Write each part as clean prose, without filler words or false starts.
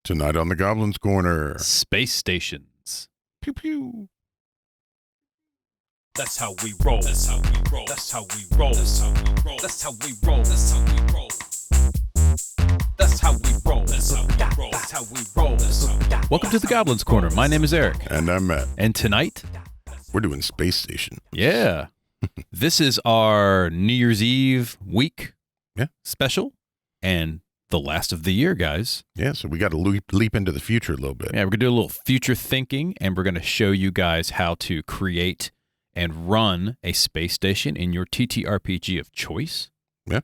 Tonight on the Goblin's Corner. Space stations. Pew pew. That's how we roll. That's how we roll. That's how we roll. That's how we roll. That's how we roll. That's how we roll. That's how we roll. That's how we roll. That's how we roll. That's how we roll. Welcome to the Goblin's Corner. My name is Eric. And I'm Matt. And tonight, We're doing Space Station. yeah, this is our New Year's Eve week special and the last of the year, guys. Yeah, so we got to leap into the future a little bit. Yeah, we're going to do a little future thinking, and we're going to show you guys how to create and run a space station in your TTRPG of choice. Yeah.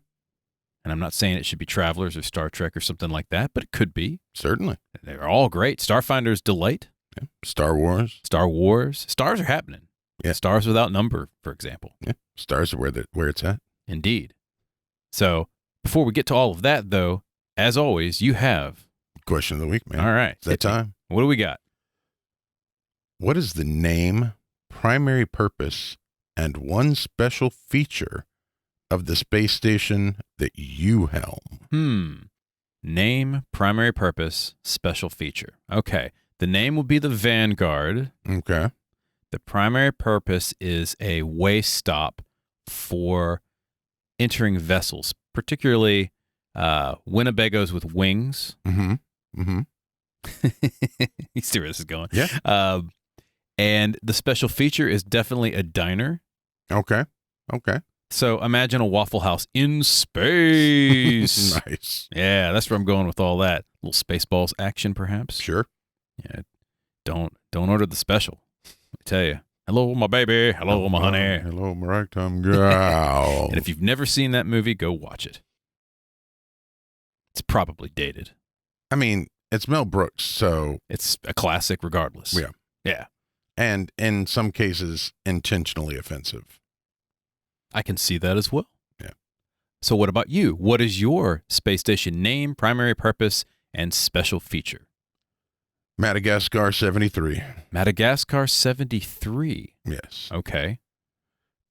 And I'm not saying it should be Travelers or Star Trek or something like that, but it could be. Certainly. They're all great. Starfinder's delight. Yeah. Star Wars. Star Wars. Stars are happening. Yeah. Stars without number, for example. Yeah. Stars are where it's at. Indeed. So before we get to all of that, though, as always, you have... Question of the week, man. All right. It's that time. What do we got? What is the name, primary purpose, and one special feature of the space station that you helm? Name, primary purpose, special feature. Okay. The name will be the Vanguard. Okay. The primary purpose is a way stop for entering vessels, particularly Winnebagos with wings. Mm-hmm. Mm-hmm. You see where this is going? Yeah. And the special feature is definitely a diner. Okay. Okay. So imagine a Waffle House in space. Nice. Yeah, that's where I'm going with all that. Little Spaceballs action, perhaps. Sure. Yeah. Don't order the special. Let me tell you. Hello, my baby. Hello, my honey. Hello, my ragtime gal. And if you've never seen that movie, go watch it. It's probably dated. I mean, it's Mel Brooks, so... It's a classic regardless. Yeah. Yeah. And in some cases, intentionally offensive. I can see that as well. Yeah. So what about you? What is your space station name, primary purpose, and special feature? Madagascar 73. Madagascar 73. Yes. Okay.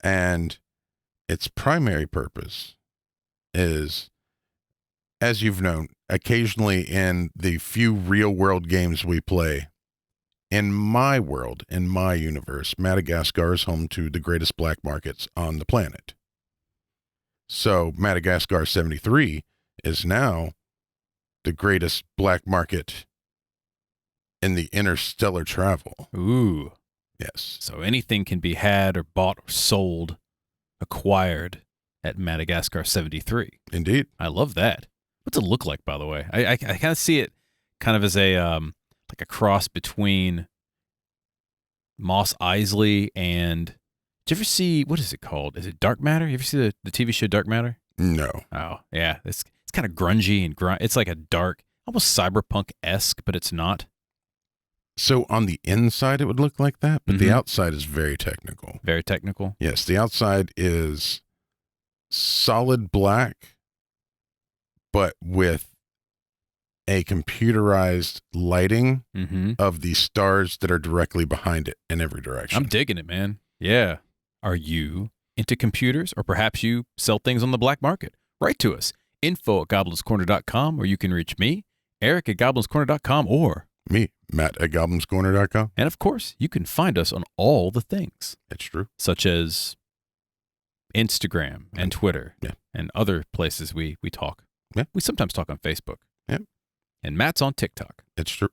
And its primary purpose is, as you've known, occasionally in the few real-world games we play, in my world, in my universe, Madagascar is home to the greatest black markets on the planet. So Madagascar 73 is now the greatest black market in the interstellar travel. Ooh. Yes. So anything can be had or bought or sold, acquired at Madagascar 73. Indeed. I love that. What's it look like, by the way? I kind of see it kind of as a like a cross between Mos Eisley and... Did you ever see... What is it called? Is it Dark Matter? You ever see the TV show Dark Matter? No. Oh, yeah. It's kind of grungy and it's like a dark, almost cyberpunk-esque, but it's not. So on the inside, it would look like that, but the outside is very technical. Very technical? Yes, the outside is solid black, but with a computerized lighting of the stars that are directly behind it in every direction. I'm digging it, man. Yeah. Are you into computers, or perhaps you sell things on the black market? Write to us, info@goblinscorner.com, or you can reach me, Eric at goblinscorner.com, or me, Matt at goblinscorner.com. And of course, you can find us on all the things. It's true. Such as Instagram and Twitter and other places we talk. Yeah. We sometimes talk on Facebook. Yeah. And Matt's on TikTok. It's true.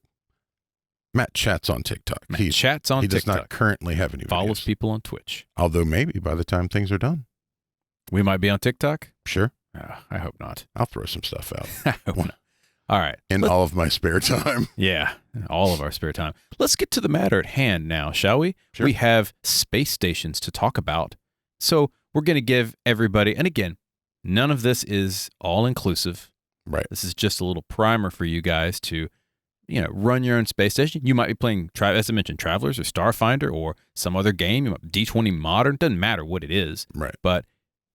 Matt chats on TikTok. He chats on TikTok. He does not currently have any videos. Follows people on Twitch. Although maybe by the time things are done. We might be on TikTok? Sure. I hope not. I'll throw some stuff out. I hope not. All right. In all of my spare time. Yeah, all of our spare time. Let's get to the matter at hand now, shall we? Sure. We have space stations to talk about. So we're going to give everybody, and again, none of this is all-inclusive. Right. This is just a little primer for you guys to, run your own space station. You might be playing, as I mentioned, Travelers or Starfinder or some other game, D20 Modern, doesn't matter what it is. Right. But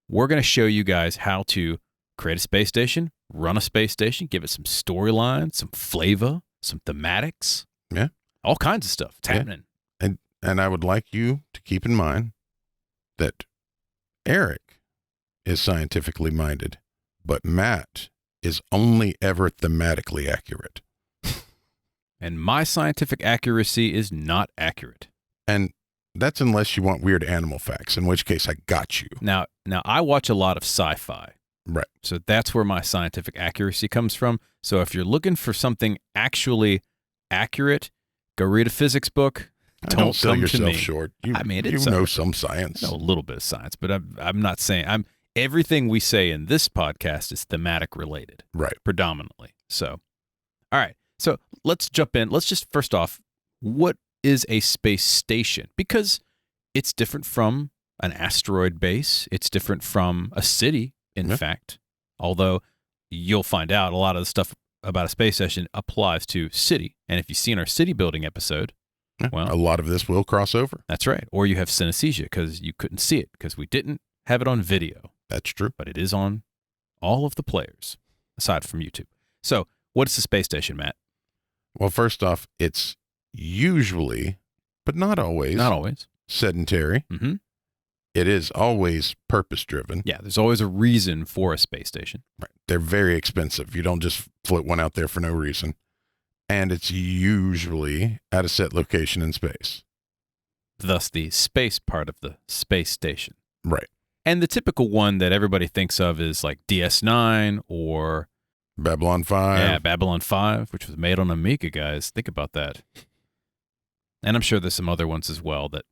we're going to show you guys how to create a space station, run a space station, give it some storyline, some flavor, some thematics. Yeah. All kinds of stuff. It's happening. And I would like you to keep in mind that Eric is scientifically minded, but Matt is only ever thematically accurate. And my scientific accuracy is not accurate. And that's unless you want weird animal facts, in which case I got you. Now I watch a lot of sci-fi. Right. So that's where my scientific accuracy comes from. So if you're looking for something actually accurate, go read a physics book. Don't sell come to yourself me. short. You know some science. I know a little bit of science, but I'm not saying everything we say in this podcast is thematic related. Right. Predominantly. So, all right. So let's jump in. Let's just first off, what is a space station? Because it's different from an asteroid base. It's different from a city, in fact. Although you'll find out a lot of the stuff about a space station applies to city. And if you've seen our city building episode, well, a lot of this will cross over. That's right. Or you have synesthesia because you couldn't see it because we didn't have it on video. That's true. But it is on all of the players, aside from YouTube. So what is the space station, Matt? Well, first off, it's usually, but not always, sedentary. Mm-hmm. It is always purpose-driven. Yeah, there's always a reason for a space station. Right. They're very expensive. You don't just float one out there for no reason. And it's usually at a set location in space. Thus, the space part of the space station. Right. And the typical one that everybody thinks of is like DS9 or Babylon 5. Yeah, Babylon 5, which was made on Amiga, guys. Think about that. And I'm sure there's some other ones as well that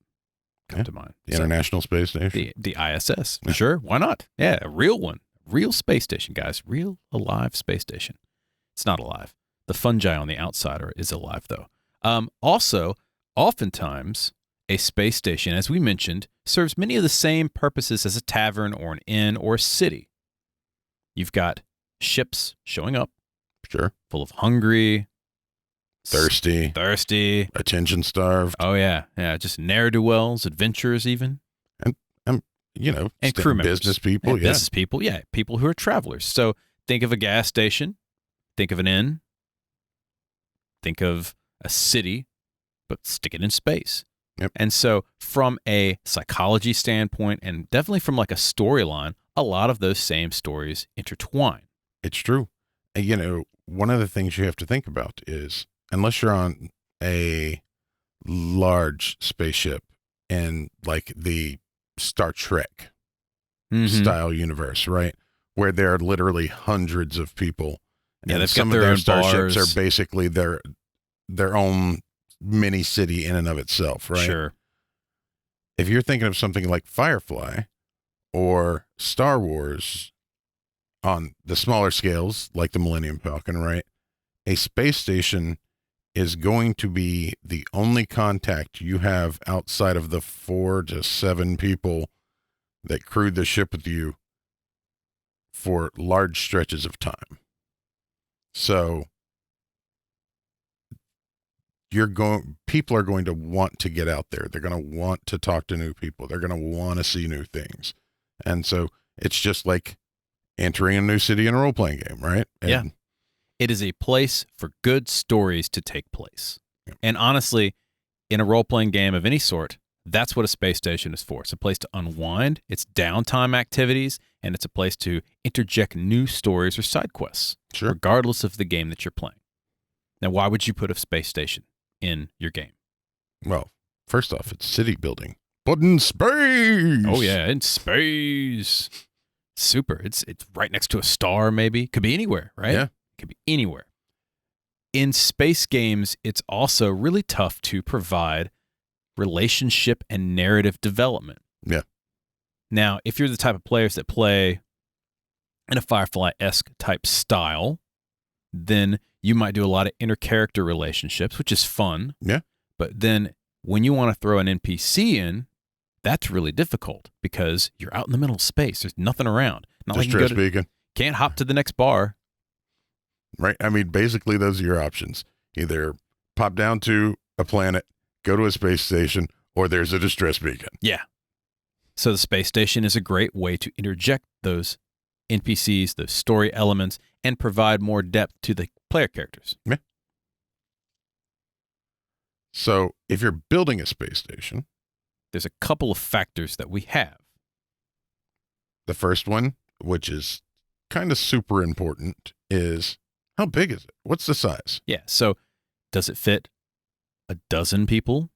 come to mind. The International Space Station. The ISS. Sure, why not? Yeah, a real one. Real space station, guys. Real alive space station. It's not alive. The fungi on the outside is alive, though. Also, oftentimes, a space station, as we mentioned, serves many of the same purposes as a tavern or an inn or a city. You've got ships showing up. Sure. Full of hungry, thirsty, attention starved. Oh, yeah. Yeah, just ne'er-do-wells, adventurers even. And crew members. Business people, and business people, yeah. People who are travelers. So think of a gas station. Think of an inn. Think of a city, but stick it in space. Yep. And so from a psychology standpoint and definitely from like a storyline, a lot of those same stories intertwine. It's true. And, one of the things you have to think about is unless you're on a large spaceship in like the Star Trek style universe, right? Where there are literally hundreds of people. Yeah, and they've some got of their their own starships bars. are basically their own mini city in and of itself, right? Sure. If you're thinking of something like Firefly or Star Wars on the smaller scales, like the Millennium Falcon, right? A space station is going to be the only contact you have outside of the 4 to 7 people that crewed the ship with you for large stretches of time. So people are going to want to get out there. They're going to want to talk to new people. They're going to want to see new things. And so it's just like entering a new city in a role-playing game, right? Yeah. It is a place for good stories to take place. Yeah. And honestly, in a role-playing game of any sort, that's what a space station is for. It's a place to unwind, it's downtime activities, and it's a place to interject new stories or side quests, Sure. regardless of the game that you're playing. Now, why would you put a space station in your game? Well, first off, it's city building. But in space! Oh, yeah, in space. Super. It's right next to a star, maybe. Could be anywhere, right? Yeah. Could be anywhere. In space games, it's also really tough to provide relationship and narrative development. Yeah. Now, if you're the type of players that play in a Firefly-esque type style, then you might do a lot of inter-character relationships, which is fun. Yeah. But then when you want to throw an NPC in, that's really difficult because you're out in the middle of space. There's nothing around. Not like you Distress beacon. can't hop to the next bar. Right. I mean, basically, those are your options. Either pop down to a planet, go to a space station, or there's a distress beacon. Yeah. So the space station is a great way to interject those NPCs, those story elements, and provide more depth to the player characters. Yeah. So if you're building a space station, There's a couple of factors that we have. the first one, which is kind of super important, is how big is it? What's the size? Yeah. So does it fit a dozen people?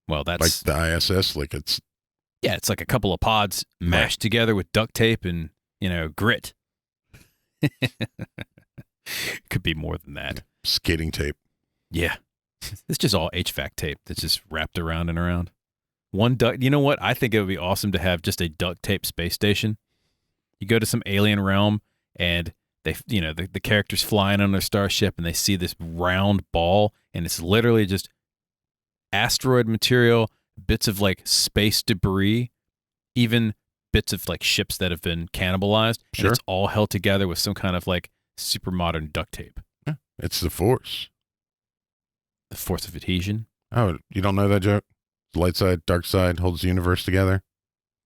Well, that's Like the ISS, like it's yeah, it's like a couple of pods mashed together with duct tape and, grit. Could be more than that. skating tape. Yeah. It's just all HVAC tape that's just wrapped around and around. One duct. You know what? I think it would be awesome to have just a duct tape space station. You go to some alien realm and they, the characters flying on their starship and they see this round ball and it's literally just asteroid material, bits of like space debris, even bits of like ships that have been cannibalized. Sure. And it's all held together with some kind of like super modern duct tape. Yeah, it's the Force. The force of adhesion. Oh, you don't know that joke? Light side, dark side holds the universe together.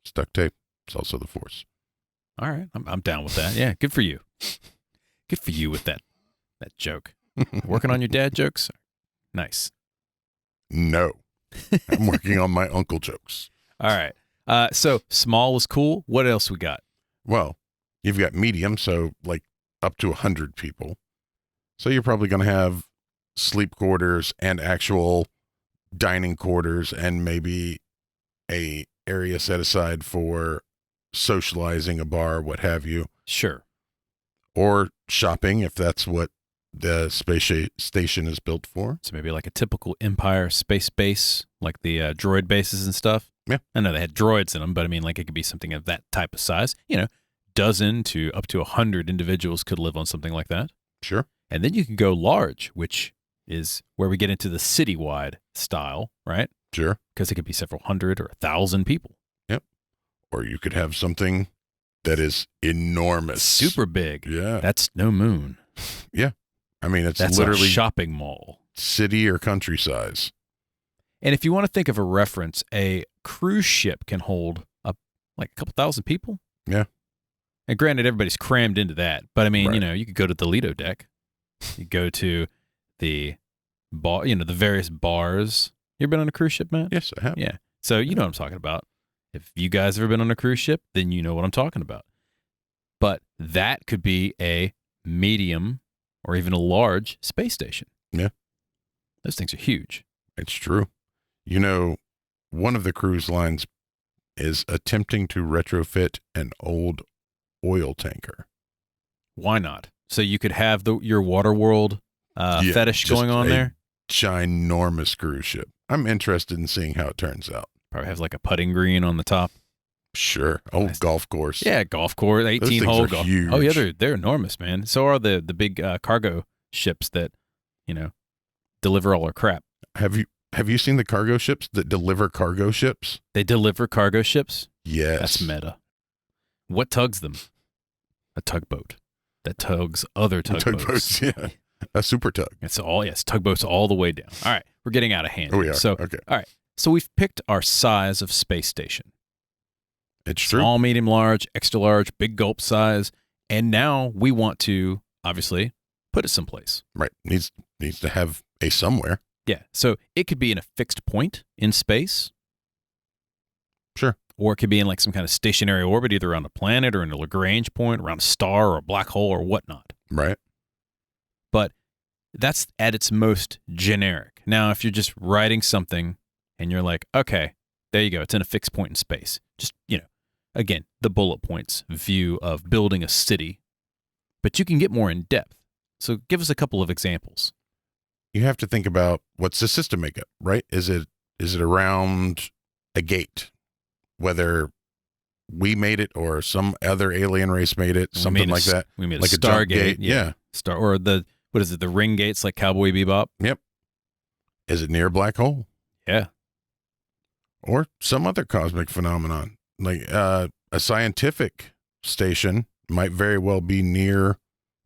It's duct tape. It's also the Force. All right. I'm down with that. Yeah. Good for you. Good for you with that joke. Working on your dad jokes? Nice. No. I'm working on my uncle jokes. All right. So small was cool. What else we got? Well, you've got medium, so like up to 100 people. So you're probably going to have sleep quarters and actual dining quarters and maybe a area set aside for socializing, a bar, what have you. Sure. Or shopping, if that's what the space station is built for. So maybe like a typical Empire space base, like the droid bases and stuff. Yeah. I know they had droids in them, but I mean, like it could be something of that type of size. Dozen to up to 100 individuals could live on something like that. Sure. And then you can go large, which is where we get into the citywide style, right? Sure. Because it could be several hundred or 1,000 people. Yep. Or you could have something that is enormous. Super big. Yeah. That's no moon. Yeah. I mean, it's That's literally a shopping mall. city or country size. And if you want to think of a reference, a cruise ship can hold up like a couple thousand people. Yeah. And granted, everybody's crammed into that. But I mean, Right. you could go to the Lido deck. You go to the bar, the various bars. You ever been on a cruise ship, Matt? Yes, I have. Yeah. So you know what I'm talking about. If you guys ever been on a cruise ship, then you know what I'm talking about. But that could be a medium or even a large space station. Yeah. Those things are huge. It's true. One of the cruise lines is attempting to retrofit an old oil tanker. Why not? So you could have your Waterworld Yeah, fetish just going on a there. Ginormous cruise ship. I'm interested in seeing how it turns out. Probably have like a putting green on the top. Sure. Oh, Nice. golf course. Yeah, golf course, 18 things hole are golf. huge. Oh yeah, they're enormous, man. So are the big cargo ships that, deliver all our crap. Have you seen the cargo ships that deliver cargo ships? They deliver cargo ships. Yes. That's meta. What tugs them? A tugboat that tugs other tugboats. Tugboats, yeah. A super tug. It's tugboats all the way down. All right, we're getting out of hand. Oh, we are. So, Okay. all right. So we've picked our size of space station. It's true. Small, medium, large, extra large, big gulp size. And now we want to, obviously, put it someplace. Right. Needs to have a somewhere. Yeah. So it could be in a fixed point in space. Sure. Or it could be in like some kind of stationary orbit, either around a planet or in a Lagrange point, around a star or a black hole or whatnot. Right. But that's at its most generic. Now, if you're just writing something and you're like, okay, there you go. It's in a fixed point in space. Just, again, the bullet points view of building a city. But you can get more in depth. So give us a couple of examples. You have to think about what's the system makeup, right? Is it around a gate? Whether we made it or some other alien race made it, something like that. We made Like a a jump Stargate. gate, yeah. Star or what is it? The ring gates like Cowboy Bebop. Is it near a black hole? Yeah. Or some other cosmic phenomenon? Like a scientific station might very well be near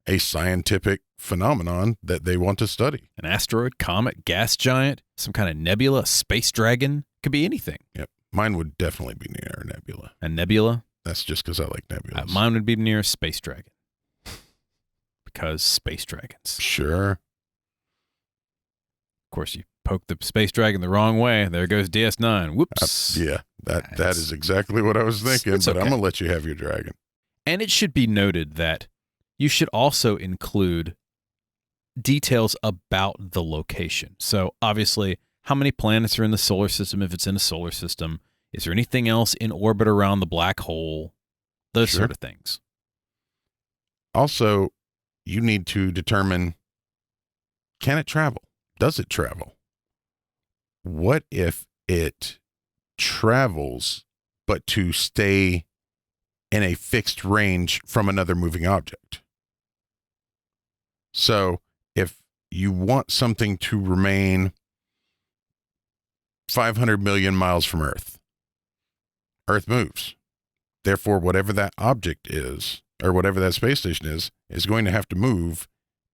a scientific phenomenon that they want to study. An asteroid, comet, gas giant, some kind of nebula, space dragon. Could be anything. Yep. Mine would definitely be near a nebula. A nebula. That's just because I like nebulas. Mine would be near a space dragon. Because space dragons. Sure. Of course, you poke the space dragon the wrong way. There goes DS9. Whoops. Yeah, that is exactly what I was thinking, it's but I'm okay. going to let you have your dragon. And it should be noted that you should also include details about the location. So obviously, how many planets are in the solar system if it's in a solar system? Is there anything else in orbit around the black hole? Those Sure. sort of things. Also, you need to determine, can it travel? Does it travel? What if it travels, but to stay in a fixed range from another moving object? So if you want something to remain 500 million miles from Earth, Earth moves. Therefore, whatever that object is, or whatever that space station is going to have to move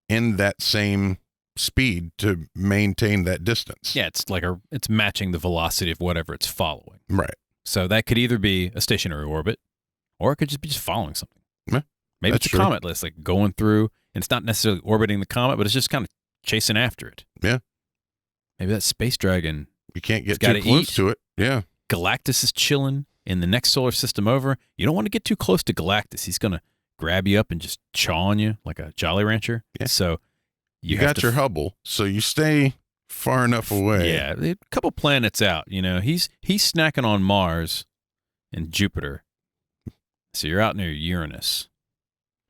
in that same speed to maintain that distance. Yeah, it's matching the velocity of whatever it's following. Right. So that could either be a stationary orbit, or it could just be following something. Yeah, Maybe it's that's a true. comet list, like going through, and it's not necessarily orbiting the comet, but it's just kind of chasing after it. Yeah. Maybe that space dragon, You can't get gotta too close eat. to it. Yeah. Galactus is chilling in the next solar system over. You don't want to get too close to Galactus. He's going to grab you up and just chaw on you like a Jolly Rancher. Yeah. So You have got to your Hubble, so you stay far enough away. Yeah, a couple planets out. You know, he's snacking on Mars and Jupiter. So you're out near Uranus.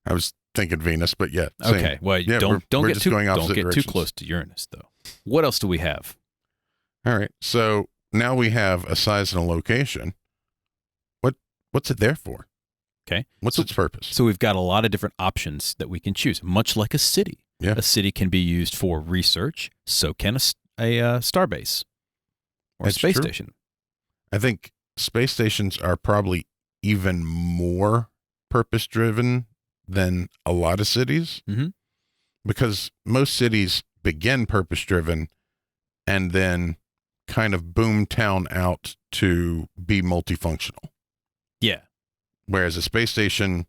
I was thinking Venus, but yeah. Same. Okay, well, Yeah, don't we're get just too going don't opposite get too directions. close to Uranus though. What else do we have? All right. So now we have a size and a location. What's it there for? Okay. What's its purpose? So we've got a lot of different options that we can choose, much like a city. Yeah. A city can be used for research, so can a starbase or That's a space true. station. I think space stations are probably even more purpose driven than a lot of cities, Mhm. because most cities begin purpose driven and then kind of boom town out to be multifunctional. Yeah. Whereas a space station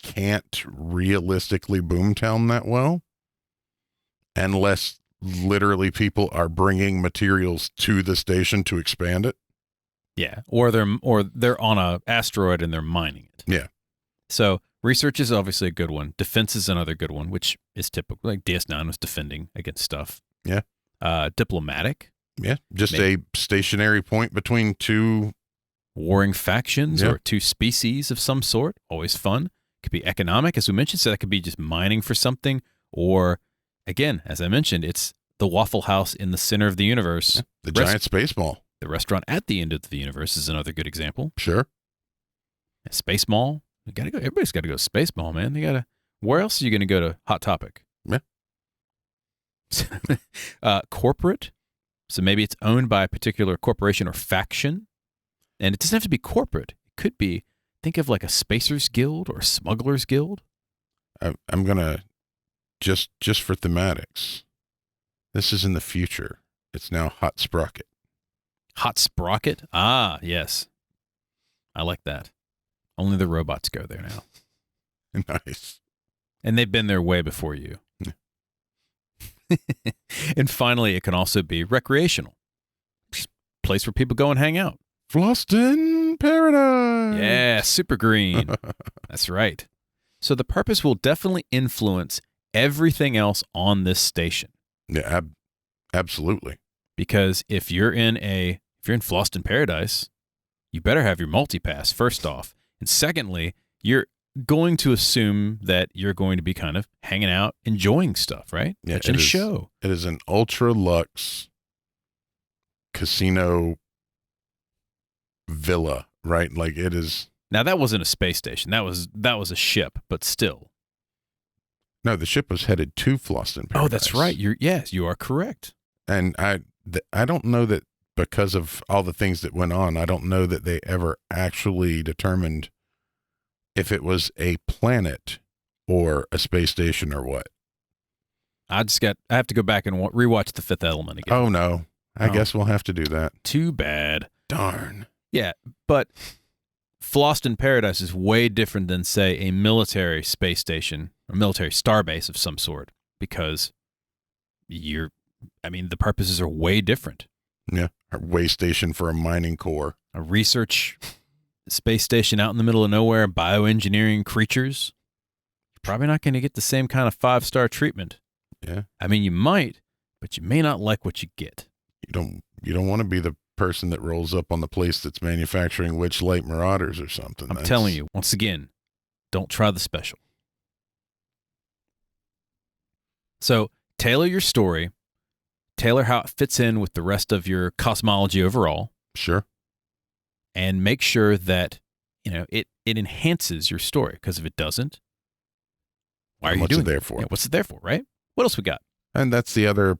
can't realistically boom town that well unless literally people are bringing materials to the station to expand it. Yeah, or they're on a asteroid and they're mining it. Yeah. So research is obviously a good one. Defense is another good one, which is typical. Like DS9 was defending against stuff. Yeah. Diplomatic, Yeah. Just Maybe. a stationary point between two. warring factions Yeah. or two species of some sort. Always fun. Could be economic, as we mentioned. So that could be just mining for something. Or again, as I mentioned, it's the Waffle House in the center of the universe. The Rest- giant space mall. The restaurant at the end of the universe is another good example. Sure. A Space Mall. You gotta go. Everybody's got to go to Space Mall, man. They gotta. Where else are you going to go to Hot Topic? Yeah. Corporate. So maybe it's owned by a particular corporation or faction, and it doesn't have to be corporate. It could be. Think of like a Spacers Guild or a Smugglers Guild. I'm going to just for thematics. This is in the future. It's now Hot Sprocket. Hot Sprocket. Ah, yes. I like that. Only the robots go there now, Nice. and they've been there way before you. And finally, it can also be recreational. Just a place where people go and hang out. Floston Paradise. Yeah, super green. That's right. So the purpose will definitely influence everything else on this station. Yeah, absolutely. Because if you're in Floston Paradise, you better have your multipass first off. And secondly, you're going to assume that you're going to be kind of hanging out, enjoying stuff, right? Yeah, Watching a it is. show. It is an ultra luxe casino villa, right? Like it is. Now that wasn't a space station. That was a ship, but still. No, the ship was headed to Floston Paradise. Oh, that's right. Yes, you are correct. And I don't know that, because of all the things that went on, I don't know that they ever actually determined if it was a planet or a space station or what. I have to go back and rewatch The Fifth Element again. Oh, no. I Oh. guess we'll have to do that. Too bad. Darn. Yeah, but Floston Paradise is way different than, say, a military space station or military starbase of some sort, because the purposes are way different. Yeah. A way station for a mining core. A research space station out in the middle of nowhere, bioengineering creatures. You're probably not going to get the same kind of 5-star treatment Yeah. I mean, you might, but you may not like what you get. You don't want to be the person that rolls up on the place that's manufacturing Witchlight Marauders or something. I'm telling you, once again, don't try the special. So tailor your story, tailor how it fits in with the rest of your cosmology overall, Sure. and make sure that, it enhances your story. Because if it doesn't, why are you What's doing it there for? Yeah, what's it there for, right? What else we got? And that's the other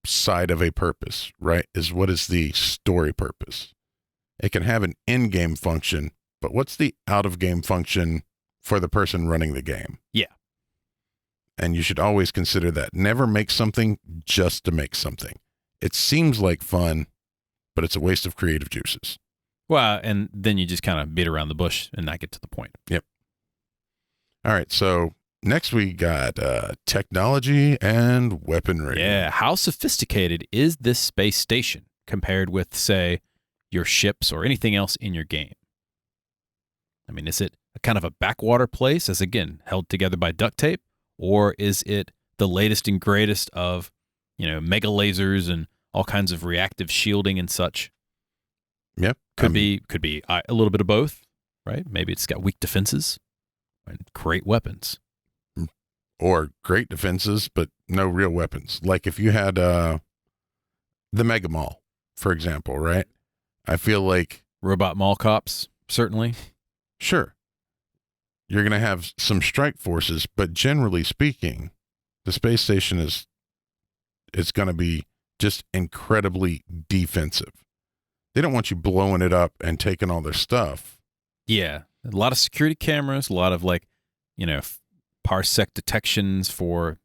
side of a purpose, right? Is what is the story purpose? It can have an in-game function, but what's the out-of-game function for the person running the game? Yeah. And you should always consider that. Never make something just to make something. It seems like fun, but it's a waste of creative juices. Well, and then you just kind of beat around the bush and not get to the point. Yep. All right, so next we got technology and weaponry. Yeah, how sophisticated is this space station compared with, say, your ships or anything else in your game? I mean, is it a kind of a backwater place, as again, held together by duct tape? Or is it the latest and greatest of, mega lasers and all kinds of reactive shielding and such? Yep. Could be a little bit of both, right? Maybe it's got weak defenses and great weapons. Or great defenses, but no real weapons. Like if you had the Mega Mall, for example, right? I feel like... Robot mall cops, certainly. Sure. You're going to have some strike forces, but generally speaking, the space station is going to be just incredibly defensive. They don't want you blowing it up and taking all their stuff. Yeah. A lot of security cameras, a lot of parsec detections for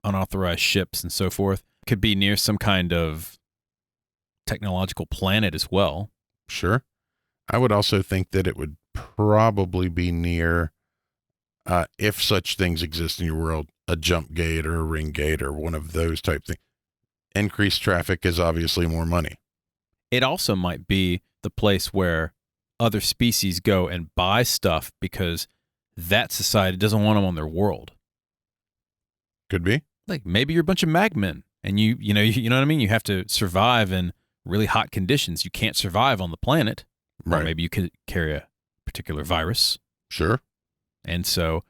unauthorized ships and so forth. Could be near some kind of technological planet as well. Sure. I would also think that it would probably be near, if such things exist in your world, a jump gate or a ring gate or one of those type things. Increased traffic is obviously more money. It also might be the place where other species go and buy stuff because that society doesn't want them on their world. Could be. Like maybe you're a bunch of magmen and you know what I mean? You have to survive in really hot conditions. You can't survive on the planet. Right. Or maybe you could carry a particular virus. Sure. And so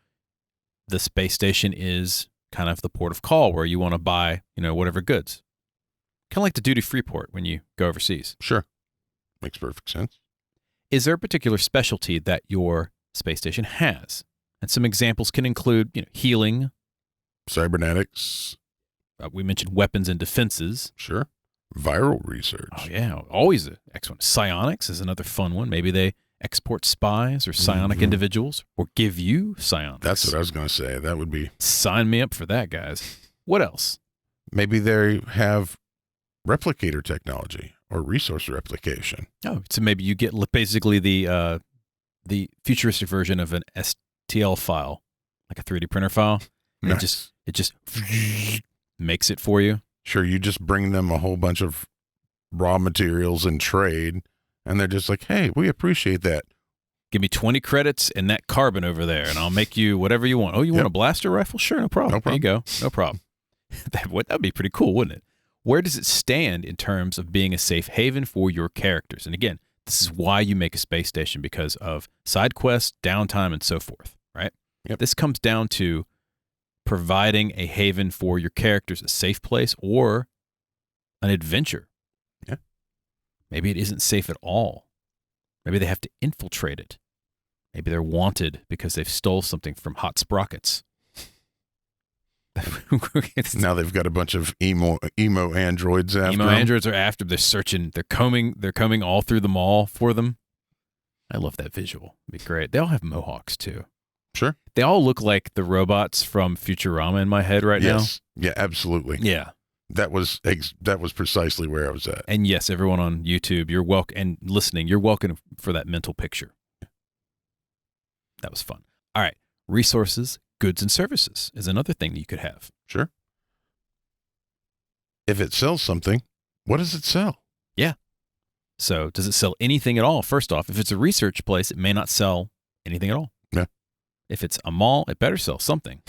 the space station is kind of the port of call where you want to buy, whatever goods. Kind of like the duty-free port when you go overseas. Sure. Makes perfect sense. Is there a particular specialty that your space station has? And some examples can include, healing. Cybernetics. We mentioned weapons and defenses. Sure. Viral research. Oh, yeah. Always an excellent. Psionics is another fun one. Maybe they export spies or psionic individuals or give you psionics. That's what I was going to say. That would be... Sign me up for that, guys. What else? Maybe they have replicator technology or resource replication. Oh, so maybe you get basically the futuristic version of an STL file, like a 3D printer file. And Nice. It just makes it for you. Sure, you just bring them a whole bunch of raw materials and trade, and they're just like, hey, we appreciate that. Give me 20 credits and that carbon over there, and I'll make you whatever you want. Oh, you want a blaster rifle? Sure, no problem. No problem. There you go. No problem. That'd be pretty cool, wouldn't it? Where does it stand in terms of being a safe haven for your characters? And again, this is why you make a space station, because of side quests, downtime, and so forth, right? Yep. This comes down to providing a haven for your characters, a safe place or an adventure. Yeah. Maybe it isn't safe at all. Maybe they have to infiltrate it. Maybe they're wanted because they've stole something from Hot Sprockets. Now they've got a bunch of emo androids after Emo them. androids are after. They're searching. They're combing all through the mall for them. I love that visual. It'd be great. They all have mohawks too. Sure. They all look like the robots from Futurama in my head right Yes. Yeah, absolutely. now. Yeah. That was precisely where I was at. And yes, everyone on YouTube, you're welcome, and listening, you're welcome for that mental picture. That was fun. All right. Resources, goods, and services is another thing that you could have. Sure. If it sells something, what does it sell? Yeah. So does it sell anything at all? First off, if it's a research place, it may not sell anything at all. Yeah. If it's a mall, it better sell something.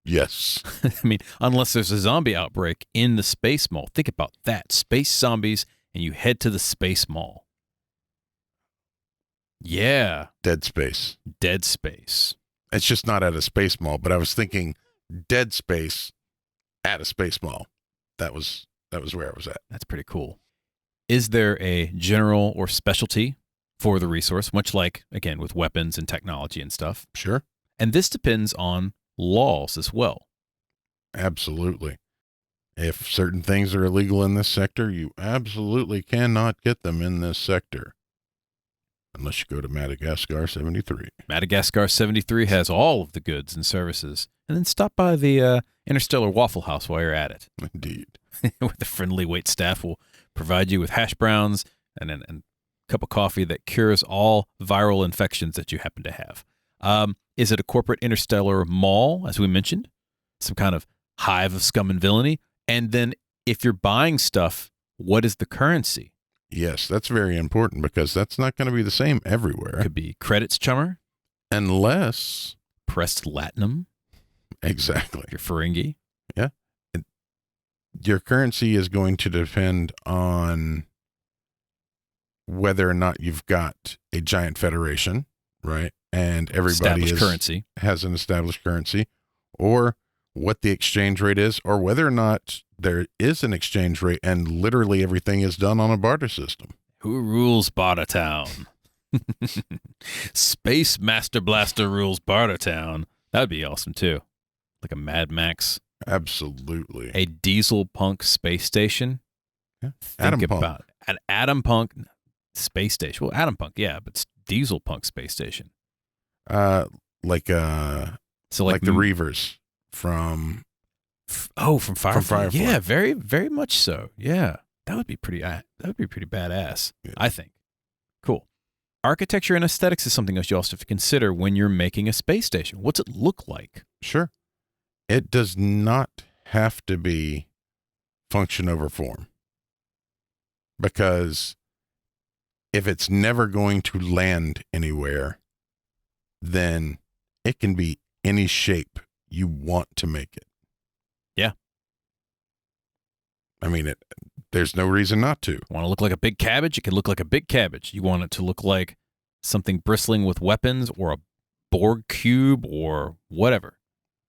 Yes. I mean, unless there's a zombie outbreak in the space mall. Think about that. Space zombies, and you head to the space mall. Yeah. Dead Space. Dead Space. It's just not at a space mall, but I was thinking Dead Space at a space mall. That was where I was at. That's pretty cool. Is there a general or specialty for the resource, much like, again, with weapons and technology and stuff? Sure. And this depends on laws as well. Absolutely. If certain things are illegal in this sector, you absolutely cannot get them in this sector. Unless you go to Madagascar 73. Madagascar 73 has all of the goods and services. And then stop by the Interstellar Waffle House while you're at it. Indeed. Where the friendly wait staff will provide you with hash browns and a cup of coffee that cures all viral infections that you happen to have. Is it a corporate interstellar mall, as we mentioned? Some kind of hive of scum and villainy? And then if you're buying stuff, what is the currency? Yes, that's very important because that's not going to be the same everywhere. Could be credits, chummer. Unless. Pressed latinum. Exactly. Your Ferengi. Yeah. Your currency is going to depend on whether or not you've got a giant federation, right? And everybody has an established currency, or what the exchange rate is, or whether or not there is an exchange rate and literally everything is done on a barter system. Who rules Barter Town? Space Master Blaster rules Barter Town. That'd be awesome too. Like a Mad Max. Absolutely. A diesel punk space station. Yeah. Think about an atom punk space station. Well, atom punk, yeah, but it's diesel punk space station. Like the Reavers from Firefly. Yeah, very, very much so. Yeah, that would be pretty badass. Yeah. I think. Cool. Architecture and aesthetics is something else you also have to consider when you're making a space station. What's it look like? Sure. It does not have to be function over form, because if it's never going to land anywhere, then it can be any shape you want to make it. Yeah. I mean, there's no reason not to. Want to look like a big cabbage? It can look like a big cabbage. You want it to look like something bristling with weapons or a Borg cube or whatever.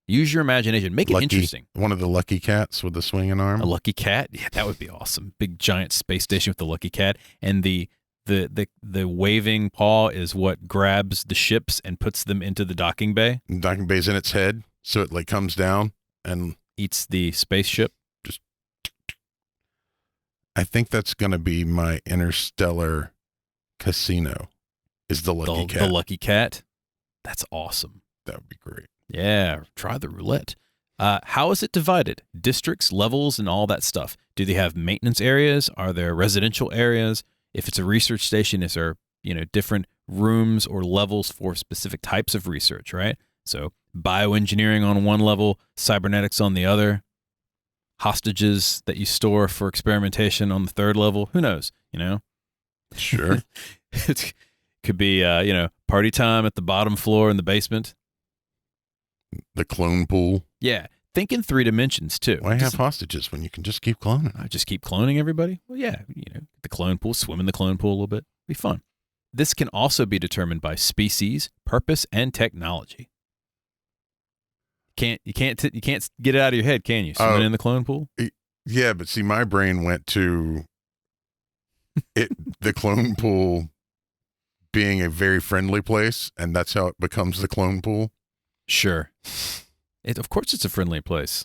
Use your imagination. Make it interesting. One of the lucky cats with the swinging arm. A lucky cat? Yeah, that would be awesome. Big giant space station with the lucky cat. And the waving paw is what grabs the ships and puts them into the docking bay. The docking bay's in its head, so it like comes down and eats the spaceship. Just, I think that's going to be my interstellar casino. Is the lucky cat? The lucky cat. That's awesome. That would be great. Yeah, try the roulette. How is it divided? Districts, levels, and all that stuff. Do they have maintenance areas? Are there residential areas? If it's a research station, is there, different rooms or levels for specific types of research, right? So bioengineering on one level, cybernetics on the other, hostages that you store for experimentation on the third level. Who knows, Sure. It could be, party time at the bottom floor in the basement. The clone pool. Yeah. Think in 3 dimensions, too. Why have hostages when you can just keep cloning? I just keep cloning everybody? Well, yeah. The clone pool, swim in the clone pool a little bit. Be fun. This can also be determined by species, purpose, and technology. You can't get it out of your head, can you? Swimming in the clone pool? Yeah, but see, my brain went to the clone pool being a very friendly place, and that's how it becomes the clone pool. Sure. Of course it's a friendly place.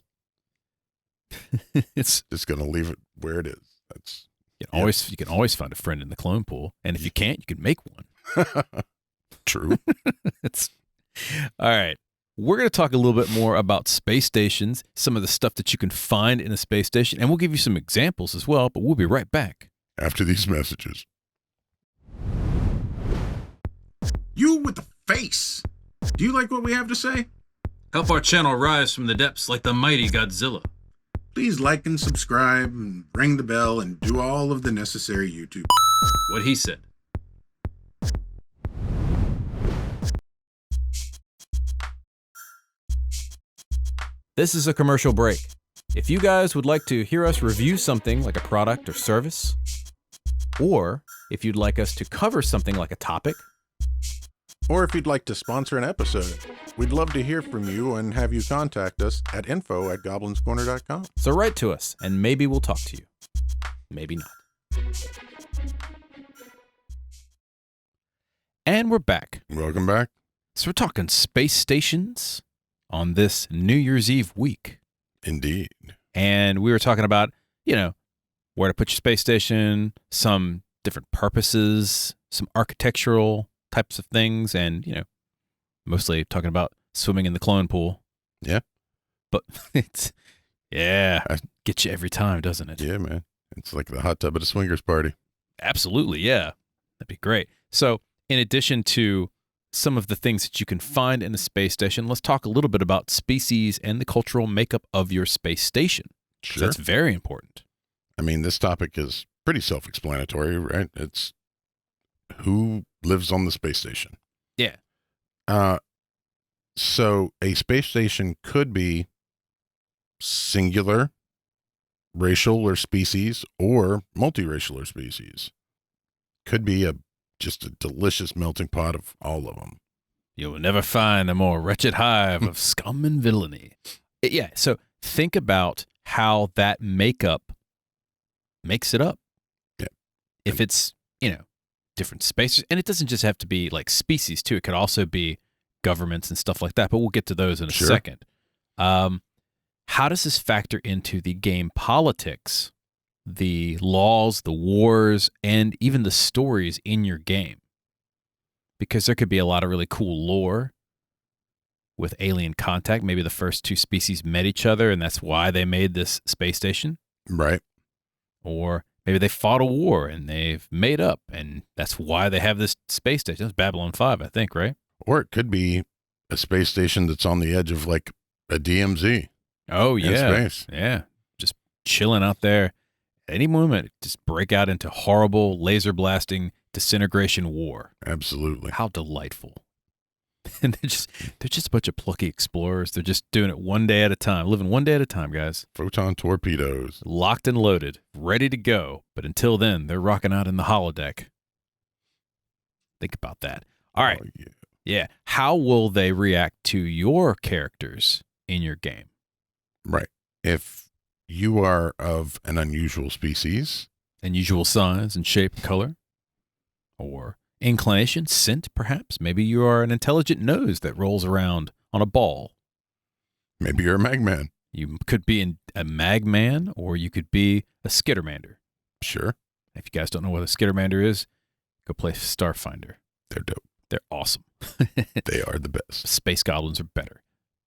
It's just going to leave it where it is. You can always find a friend in the clone pool, and if you can't, you can make one. True. All right. We're going to talk a little bit more about space stations, some of the stuff that you can find in a space station, and we'll give you some examples as well, but we'll be right back. After these messages. You with the face. Do you like what we have to say? Help our channel rise from the depths like the mighty Godzilla. Please like and subscribe and ring the bell and do all of the necessary YouTube. What he said. This is a commercial break. If you guys would like to hear us review something like a product or service, or if you'd like us to cover something like a topic, Or if you'd like to sponsor an episode, we'd love to hear from you and have you contact us at info@goblinscorner.com. so write to us and maybe we'll talk to you. Maybe not. And we're back. Welcome back. So we're talking space stations on this New Year's Eve week. Indeed. And we were talking about, where to put your space station, some different purposes, some architectural types of things, and, mostly talking about swimming in the clone pool. Yeah. But get you every time, doesn't it? Yeah, man. It's like the hot tub at a swingers party. Absolutely, yeah. That'd be great. So in addition to some of the things that you can find in a space station, let's talk a little bit about species and the cultural makeup of your space station. Sure. That's very important. I mean, this topic is pretty self-explanatory, right? It's who lives on the space station. Yeah. So a space station could be singular, racial or species, or multiracial or species. Could be just a delicious melting pot of all of them. You will never find a more wretched hive of scum and villainy. Yeah, so think about how that makeup makes it up. Yeah. If it's, different spaces, and it doesn't just have to be like species too. It could also be governments and stuff like that, but we'll get to those in a second. How does this factor into the game politics, the laws, the wars, and even the stories in your game? Because there could be a lot of really cool lore with alien contact. Maybe the first two species met each other, and that's why they made this space station. Right. Or maybe they fought a war and they've made up, and that's why they have this space station. That's Babylon 5, I think, right? Or it could be a space station that's on the edge of like a DMZ. Oh, in yeah. space. Yeah. Just chilling out there. At any moment, just break out into horrible laser blasting disintegration war. Absolutely. How delightful. And they're just a bunch of plucky explorers. They're just doing it one day at a time, living one day at a time, guys. Photon torpedoes. Locked and loaded, ready to go. But until then, they're rocking out in the holodeck. Think about that. All right. Oh, yeah. Yeah. How will they react to your characters in your game? Right. If you are of an unusual species, Unusual size and shape and color? Or inclination, scent, perhaps? Maybe you are an intelligent nose that rolls around on a ball. maybe you're a magman. You could be a magman, or you could be a skittermander. Sure. If you guys don't know what a skittermander is, go play Starfinder. They're dope. They're awesome. They are the best. Space goblins are better.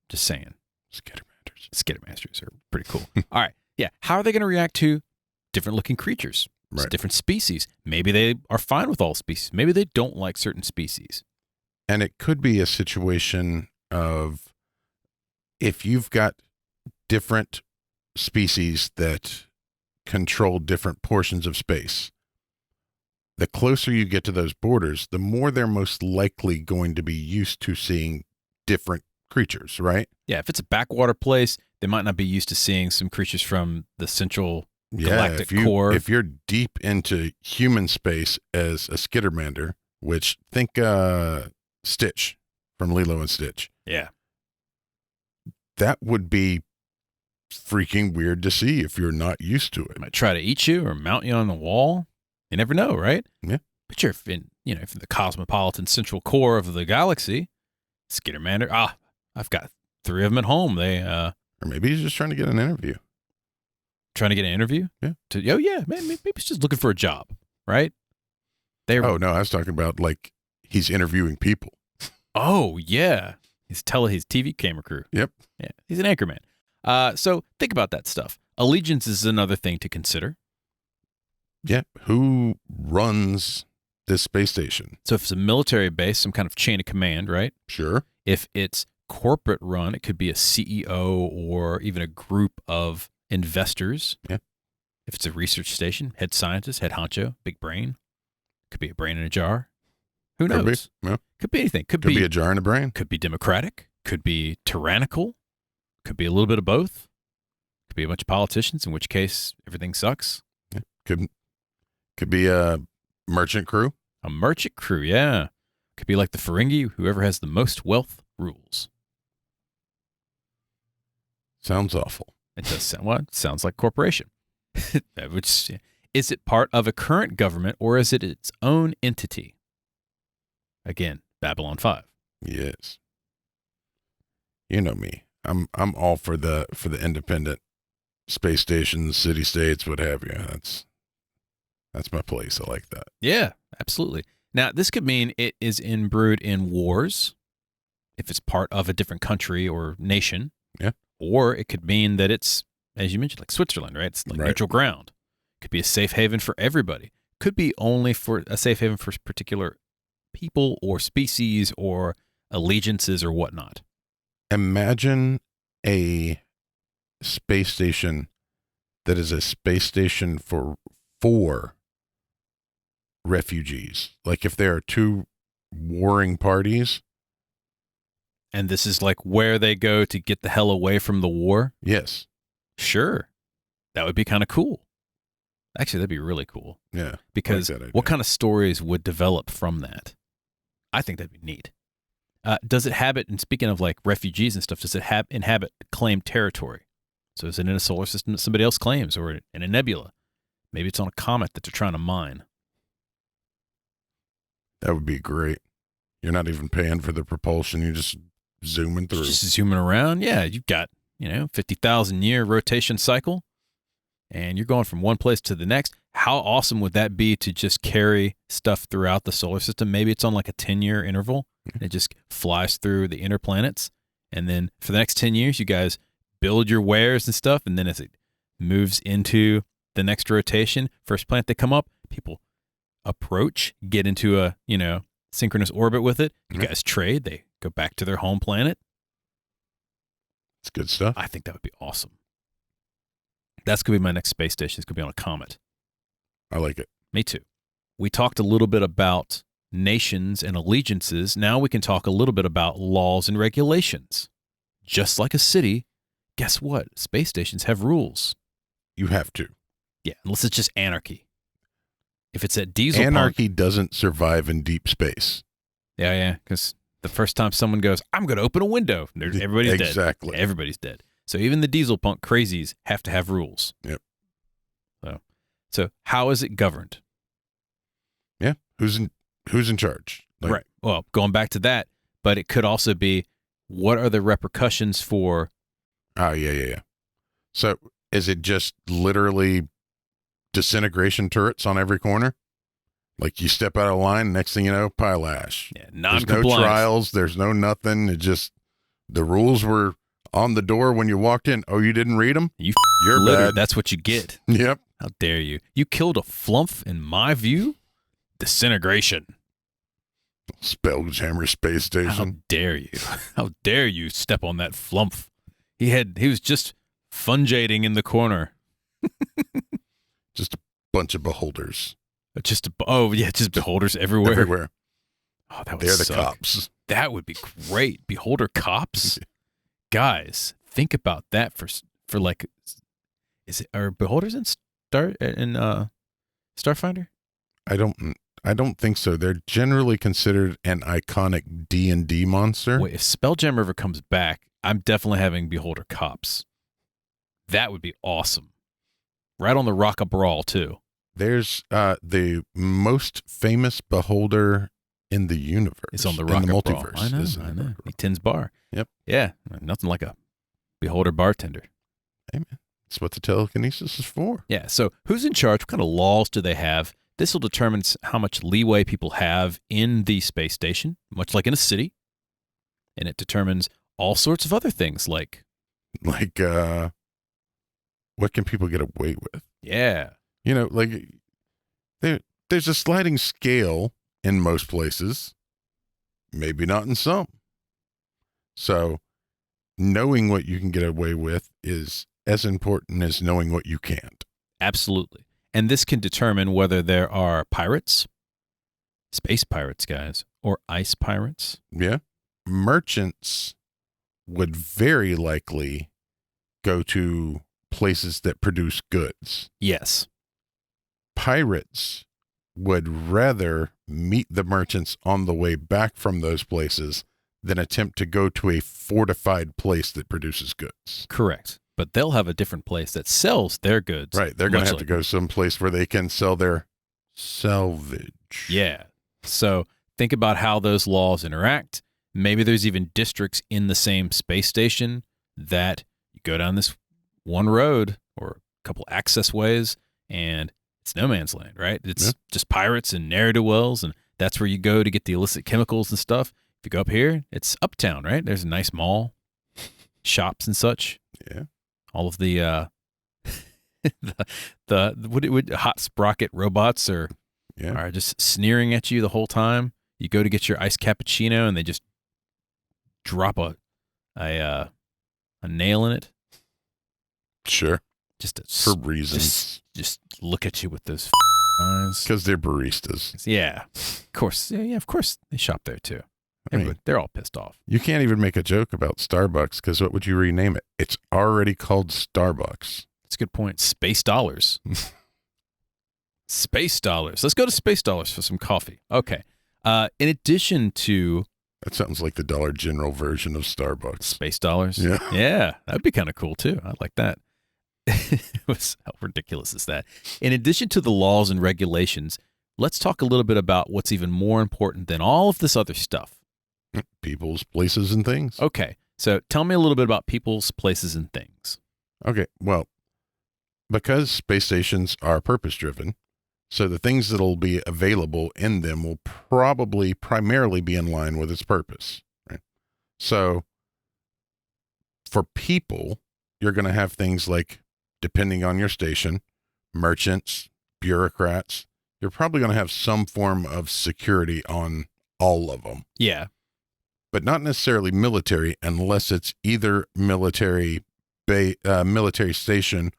Just saying. Skittermanders. Skittermasters are pretty cool. All right. Yeah. How are they going to react to different looking creatures? Right. Different species. Maybe they are fine with all species. Maybe they don't like certain species. And it could be a situation of if you've got different species that control different portions of space, the closer you get to those borders, the more they're most likely going to be used to seeing different creatures, right? Yeah. If it's a backwater place, they might not be used to seeing some creatures from the central galactic core. If you're deep into human space as a skittermander, which think Stitch from Lilo and Stitch, Yeah. that would be freaking weird to see if you're not used to it. Might try to eat you or mount you on the wall. You never know, right? Yeah. But you're in, if in the cosmopolitan central core of the galaxy, skittermander. I've got 3 of them at home. They Or maybe he's just trying to get an interview. trying to get an interview. Yeah. Maybe he's just looking for a job, right? Oh, no, I was talking about like he's interviewing people. Oh, yeah. He's his TV camera crew. Yep. Yeah. He's an anchorman. So think about that stuff. Allegiance is another thing to consider. Yeah. Who runs this space station? So if it's a military base, some kind of chain of command, right? Sure. If it's corporate run, it could be a CEO or even a group of investors. Yeah. If it's a research station, head scientist, head honcho, big brain. Could be a brain in a jar. Who knows? Could be. Yeah. Could be anything. Could be a jar in a brain. Could be democratic. Could be tyrannical. Could be a little bit of both. Could be a bunch of politicians, in which case everything sucks. Could be a merchant crew. A merchant crew, yeah. Could be like the Ferengi, whoever has the most wealth rules. Sounds awful. It does sound, well, it sounds like corporation. Which, is it part of a current government or is it its own entity? Again, Babylon 5. Yes. You know me. I'm all for the independent space stations, city states, what have you. That's my place. I like that. Yeah, absolutely. Now, this could mean it is imbrued in wars, if it's part of a different country or nation. Yeah. Or it could mean that it's, as you mentioned, like Switzerland, right? It's like Right. neutral ground. Could be a safe haven for everybody. Could be only for a safe haven for particular people or species or allegiances or whatnot. Imagine a space station that is a space station for refugees. Like if there are two warring parties. And this is like where they go to get the hell away from the war. Yes. Sure. That would be kind of cool. Actually, that'd be really cool. Yeah. Because I like that idea. what kind of stories would develop from that? I think that'd be neat. Does it habit, and speaking of like refugees and stuff, does it inhabit claimed territory? So is it in a solar system that somebody else claims or in a nebula? Maybe it's on a comet that they're trying to mine. That would be great. You're not even paying for the propulsion. You're just zooming through. Just zooming around. Yeah, you've got, 50,000 year rotation cycle and you're going from one place to the next. How awesome would that be to just carry stuff throughout the solar system? Maybe it's on like a 10-year interval. And it just flies through the inner planets. And then for the next 10 years, you guys build your wares and stuff. And then as it moves into the next rotation, first planet they come up, people approach, get into a, synchronous orbit with it. You guys trade. They go back to their home planet. It's good stuff. I think that would be awesome. That's going to be my next space station. It's going to be on a comet. I like it. Me too. We talked a little bit about nations and allegiances. Now we can talk a little bit about laws and regulations. Just like a city, guess what? Space stations have rules. You have to. Yeah, unless it's just anarchy. If it's at diesel Anarchy pump, doesn't survive in deep space. yeah, because the first time someone goes, I'm going to open a window, everybody's dead. Exactly. Everybody's dead. So even the diesel punk crazies have to have rules. Yep. So how is it governed? Yeah. Who's in charge? Right. Well, going back to that, but it could also be, what are the repercussions for? Oh, yeah. So is it just literally disintegration turrets on every corner? Like you step out of line, next thing you know, pile ash. Yeah, There's non-compliance. no trials. There's no nothing. It just, the rules were on the door when you walked in. Oh, you didn't read them? You're Littered. bad. That's what you get. Yep. How dare you? You killed a flump in my view? Disintegration. Spelljammer space How station. dare you? How dare you step on that flump? He was just fungating in the corner. Just a bunch of beholders Just beholders everywhere. everywhere. Oh, that would They're the suck. cops. That would be great. Beholder cops. Guys, think about that for like, are beholders in Starfinder? I don't think so. They're generally considered an iconic D&D monster. Wait, if Spelljammer ever comes back, I'm definitely having beholder cops. That would be awesome. Right on the Rock of Brawl too. There's the most famous beholder in the universe. It's on the in Rock the of Brawl. multiverse. I know. is in the Rock of Brawl. He tends bar. Yep. Yeah, nothing like a beholder bartender. Hey, man. That's what the telekinesis is for. Yeah, so who's in charge? What kind of laws do they have? This will determine how much leeway people have in the space station, much like in a city. And it determines all sorts of other things like, Like, what can people get away with? yeah, Like there's a sliding scale in most places, maybe not in some. So knowing what you can get away with is as important as knowing what you can't. absolutely. And this can determine whether there are pirates, space pirates, guys, or ice pirates. Yeah. Merchants would very likely go to places that produce goods. Yes. Pirates would rather meet the merchants on the way back from those places than attempt to go to a fortified place that produces goods. Correct. But they'll have a different place that sells their goods. Right. They're going to much have to go someplace where they can sell their salvage. Yeah. So think about how those laws interact. Maybe there's even districts in the same space station that you go down this one road or a couple access ways and it's no man's land, right? It's just pirates and ne'er-do-wells, and that's where you go to get the illicit chemicals and stuff. If you go up here, it's uptown, right? There's a nice mall, shops and such. Yeah. All of the what hot sprocket robots are just sneering at you the whole time. You go to get your iced cappuccino, and they just drop a nail in it. Sure. Just for reasons. Just look at you with those eyes. Because they're baristas. Yeah. Of course. Yeah, of course they shop there too. They're all pissed off. You can't even make a joke about Starbucks because what would you rename it? It's already called Starbucks. That's a good point. Space dollars. Space dollars. Let's go to Space Dollars for some coffee. Okay. In addition to... That sounds like the Dollar General version of Starbucks. Space dollars? Yeah. Yeah. That'd be kind of cool too. I'd like that. How ridiculous is that? In addition to the laws and regulations, let's talk a little bit about what's even more important than all of this other stuff. People's, places, and things. Okay. So tell me a little bit about people's, places, and things. Okay. Well, because space stations are purpose-driven, so the things that'll be available in them will probably primarily be in line with its purpose. Right? So for people, you're going to have things like, depending on your station, merchants, bureaucrats. You're probably going to have some form of security on all of them. Yeah. But not necessarily military unless it's either military station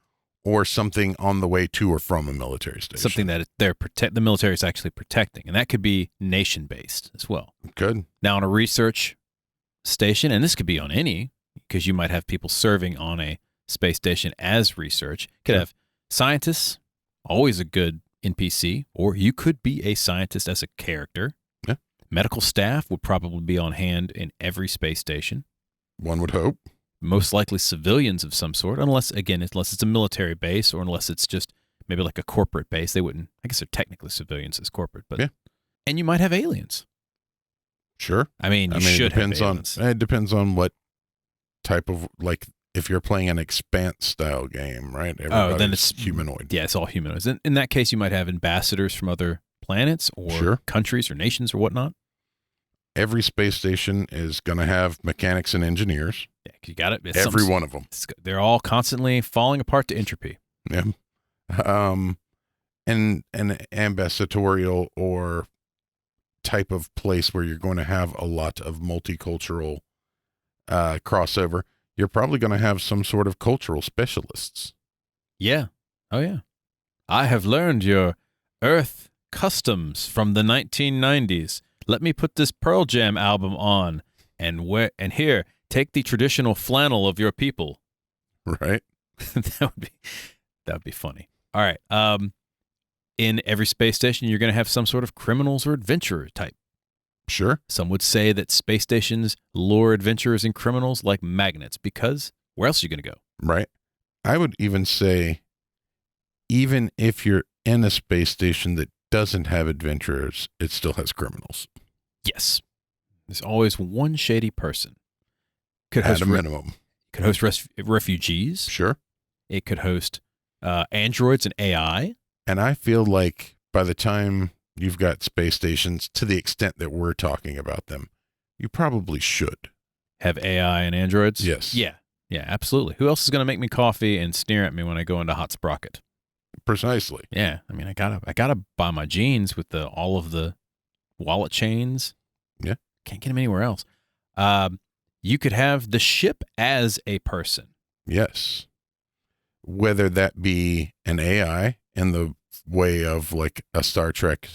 or something on the way to or from a military station. Something that the military is actually protecting. And that could be nation-based as well. Good. Now, on a research station, and this could be on any, because you might have people serving on a space station as research. Could have scientists, always a good NPC, or you could be a scientist as a character. Yeah. Medical staff would probably be on hand in every space station. One would hope. Most likely civilians of some sort, unless it's a military base or unless it's just maybe like a corporate base. They wouldn't, I guess they're technically civilians as corporate, but, and you might have aliens. Sure. I mean, you should have aliens. It depends on what type of, like, if you're playing an expanse style game, right? Then it's humanoid. Yeah, it's all humanoids. In that case, you might have ambassadors from other planets or countries or nations or whatnot. Every space station is going to have mechanics and engineers. Yeah, you got it. Every one of them. They're all constantly falling apart to entropy. Yeah. And an ambassadorial or type of place where you're going to have a lot of multicultural crossover, you're probably going to have some sort of cultural specialists. Yeah. Oh, yeah. I have learned your Earth customs from the 1990s. Let me put this Pearl Jam album on and here, take the traditional flannel of your people. Right. that would be funny. All right. In every space station, you're going to have some sort of criminals or adventurer type. Sure. Some would say that space stations lure adventurers and criminals like magnets because where else are you going to go? Right. I would even say, even if you're in a space station that doesn't have adventurers, it still has criminals. Yes. There's always one shady person. Could At host a minimum. Could host refugees. Sure. It could host androids and AI. And I feel like by the time you've got space stations, to the extent that we're talking about them, you probably should have AI and androids. Yes. Yeah. Yeah, absolutely. Who else is going to make me coffee and sneer at me when I go into hot sprocket? Precisely. Yeah. I mean, I gotta buy my jeans with all of the wallet chains. Yeah. Can't get them anywhere else. You could have the ship as a person. Yes. Whether that be an AI in the way of like a Star Trek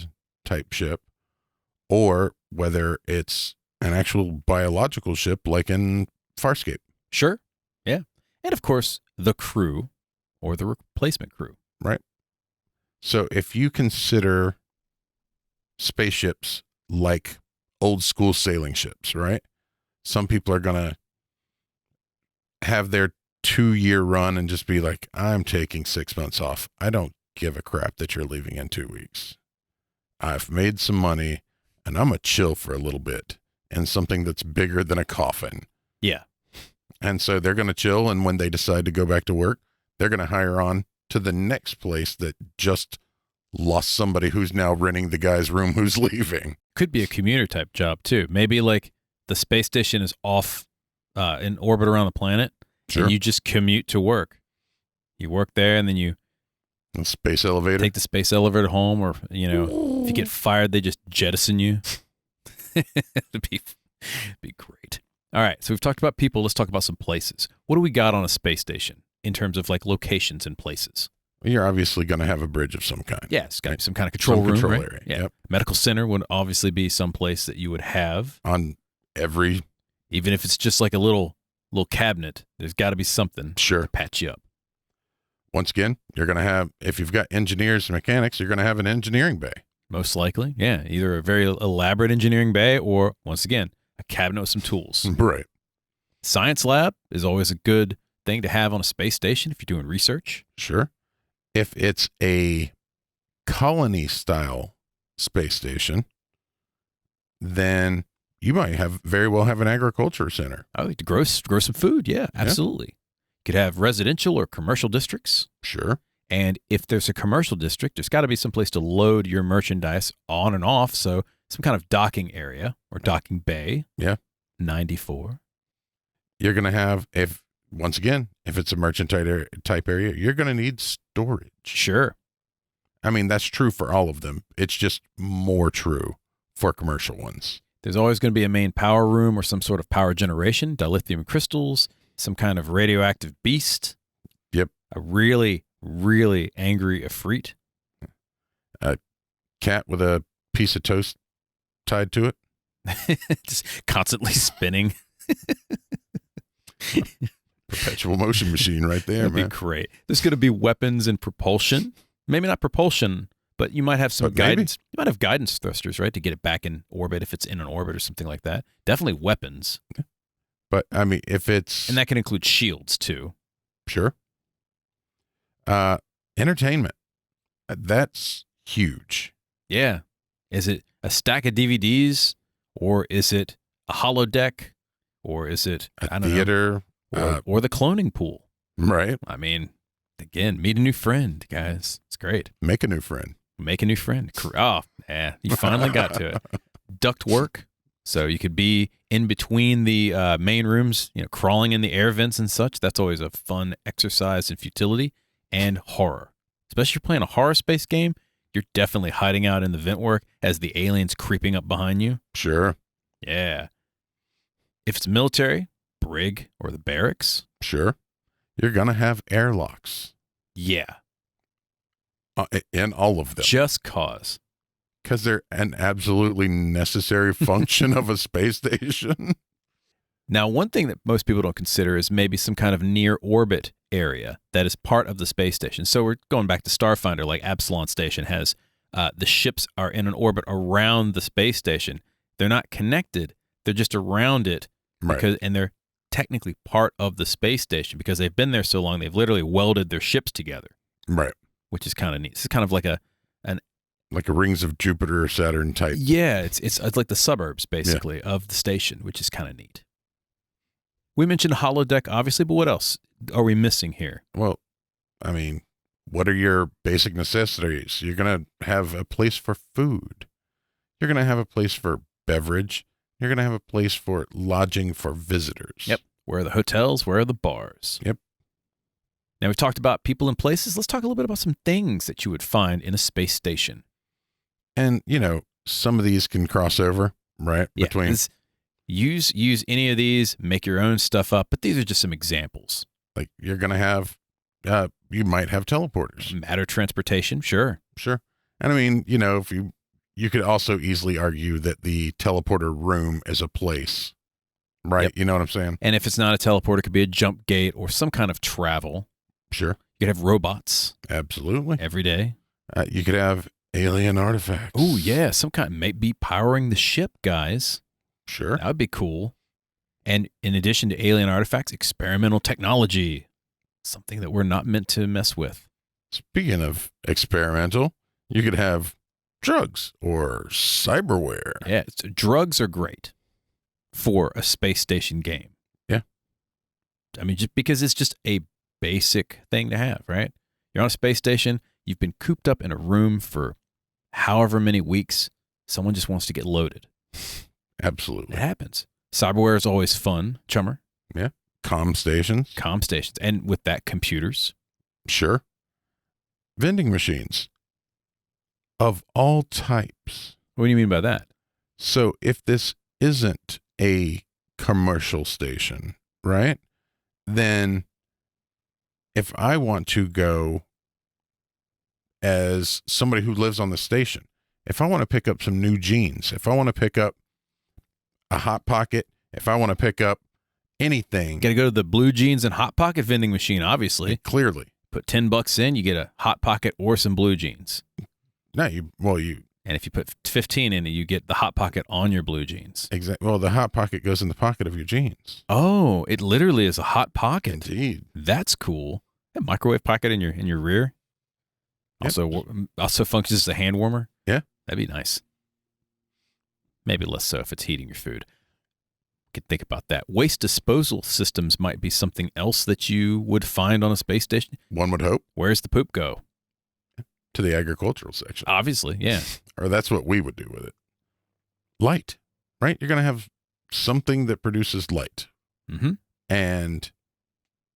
type ship, or whether it's an actual biological ship like in Farscape. Sure. Yeah. And of course, the crew or the replacement crew. Right. So if you consider spaceships like old school sailing ships, right? Some people are going to have their 2-year run and just be like, I'm taking 6 months off. I don't give a crap that you're leaving in 2 weeks. I've made some money and I'm going to chill for a little bit in something that's bigger than a coffin. Yeah. And so they're going to chill. And when they decide to go back to work, they're going to hire on to the next place that just lost somebody who's now renting the guy's room who's leaving. Could be a commuter type job too. Maybe like the space station is off in orbit around the planet. Sure. And you just commute to work. You work there and then you A space elevator. take the space elevator home, or, you know, if you get fired, they just jettison you. It'd be great. All right. So we've talked about people. Let's talk about some places. What do we got on a space station in terms of like locations and places? You're obviously going to have a bridge of some kind. Yeah, it's got to be some kind of control Some room, control right? area. Yeah. Yep. Medical center would obviously be some place that you would have, On every, even if it's just like a little cabinet. There's got to be something sure. to patch you up. Once again, you're going to have, if you've got engineers and mechanics, you're going to have an engineering bay. Most likely, yeah. Either a very elaborate engineering bay or, once again, a cabinet with some tools. Right. Science lab is always a good thing to have on a space station if you're doing research. Sure. If it's a colony style space station, then you might very well have an agriculture center. I like to grow some food. Yeah, absolutely. Could have residential or commercial districts. Sure. And if there's a commercial district, there's got to be some place to load your merchandise on and off. So some kind of docking area or docking bay. Yeah. 94. You're going to have, if it's a merchant type area, you're going to need storage. Sure. I mean, that's true for all of them. It's just more true for commercial ones. There's always going to be a main power room or some sort of power generation, dilithium crystals, some kind of radioactive beast. Yep. A really, really angry Ifrit. A cat with a piece of toast tied to it. Just constantly spinning. Perpetual motion machine right there, That'd man. be great. There's going to be weapons and propulsion. Maybe not propulsion, but you might have some But maybe. guidance. You might have guidance thrusters, right, to get it back in orbit if it's in an orbit or something like that. Definitely weapons. But I mean, if it's And that can include shields, too. sure. Entertainment. That's huge. Yeah. Is it a stack of DVDs, or is it a holodeck, or is it, A I don't theater. know, or the cloning pool? Right. I mean, again, meet a new friend, guys. It's great. Make a new friend. Make a new friend. Oh, yeah, you finally got to it. Duct work. So you could be in between the main rooms, you know, crawling in the air vents and such. That's always a fun exercise in futility. And horror. Especially if you're playing a horror space game, you're definitely hiding out in the vent work as the alien's creeping up behind you. Sure. Yeah. If it's military, brig, or the barracks. Sure. You're going to have airlocks Yeah. in all of them. Just cause. Because they're an absolutely necessary function of a space station. Now, one thing that most people don't consider is maybe some kind of near orbit area that is part of the space station. So we're going back to Starfinder, like Absalon Station has. The ships are in an orbit around the space station. They're not connected. They're just around it. Right. And they're technically part of the space station because they've been there so long. They've literally welded their ships together, Right. which is kind of neat. It's kind of like Like a rings of Jupiter or Saturn type. yeah, it's like the suburbs basically of the station, which is kind of neat. We mentioned holodeck, obviously, but what else are we missing here? Well, I mean, what are your basic necessities? You're going to have a place for food. You're going to have a place for beverage. You're going to have a place for lodging for visitors. Yep. Where are the hotels? Where are the bars? Yep. Now we've talked about people and places. Let's talk a little bit about some things that you would find in a space station. And, you know, some of these can cross over, right? Yeah. Between, Use any of these, make your own stuff up, but these are just some examples. like, you're going to have, you might have teleporters. Matter transportation, sure. Sure. And I mean, you know, if you could also easily argue that the teleporter room is a place right? Yep. You know what I'm saying? And if it's not a teleport, it could be a jump gate or some kind of travel. Sure. You could have robots Absolutely. every day. You could have alien artifacts. Oh, yeah. Some kind, maybe powering the ship, guys. Sure. That would be cool. And in addition to alien artifacts, experimental technology, something that we're not meant to mess with. Speaking of experimental, you could have drugs or cyberware. Yeah, drugs are great for a space station game. Yeah. I mean, just because it's just a basic thing to have, right? You're on a space station, you've been cooped up in a room for however many weeks, someone just wants to get loaded. Absolutely. It happens. Cyberware is always fun, chummer. Comm stations. Comm stations. And with that, computers. Sure. Vending machines of all types. What do you mean by that? So if this isn't a commercial station, right? Then if I want to go as somebody who lives on the station, if I want to pick up some new jeans, if I want to pick up a Hot Pocket, if I want to pick up anything, Got to go to the Blue Jeans and Hot Pocket vending machine, obviously. clearly. Put $10 in, you get a Hot Pocket or some Blue Jeans. No, you And if you put 15 in it, you get the Hot Pocket on your Blue Jeans. exactly. Well, the Hot Pocket goes in the pocket of your jeans. Oh, it literally is a Hot Pocket. Indeed. That's cool. A microwave pocket in your rear. Yep. Also functions as a hand warmer. Yeah. That'd be nice. Maybe less so if it's heating your food. Could think about that. Waste disposal systems might be something else that you would find on a space station. One would hope. Where's the poop go? To the agricultural section. Obviously, yeah. Or that's what we would do with it. Light, right? You're going to have something that produces light. Mm-hmm. And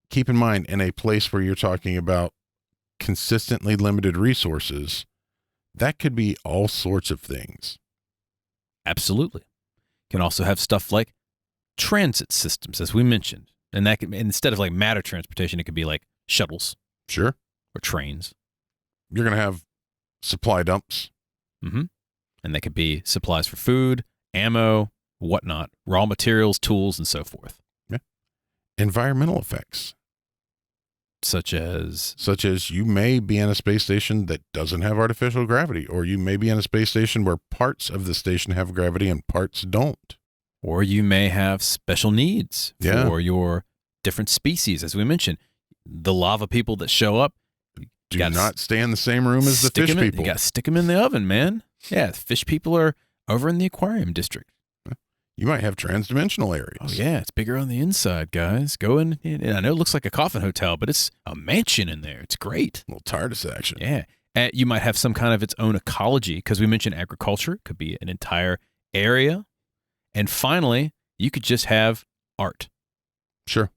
keep in mind, in a place where you're talking about consistently limited resources, that could be all sorts of things. Absolutely. You can also have stuff like transit systems, as we mentioned. And that can, instead of like matter transportation, it could be like shuttles Sure. or trains. You're going to have supply dumps. Mm-hmm. And that could be supplies for food, ammo, whatnot, raw materials, tools, and so forth. Environmental effects, Such as, you may be in a space station that doesn't have artificial gravity, or you may be in a space station where parts of the station have gravity and parts don't. or you may have special needs Yeah. for your different species. As we mentioned, the lava people that show up, Do gotta not stay in the same room as the stick fish 'em in- people. You got to stick them in the oven, man. Yeah, the fish people are over in the aquarium district. You might have transdimensional areas. Oh, yeah, it's bigger on the inside, guys. Go in, and I know it looks like a coffin hotel, but it's a mansion in there. It's great. A little TARDIS action. Yeah. You might have some kind of its own ecology, because we mentioned agriculture. It could be an entire area. And finally, you could just have art. Sure.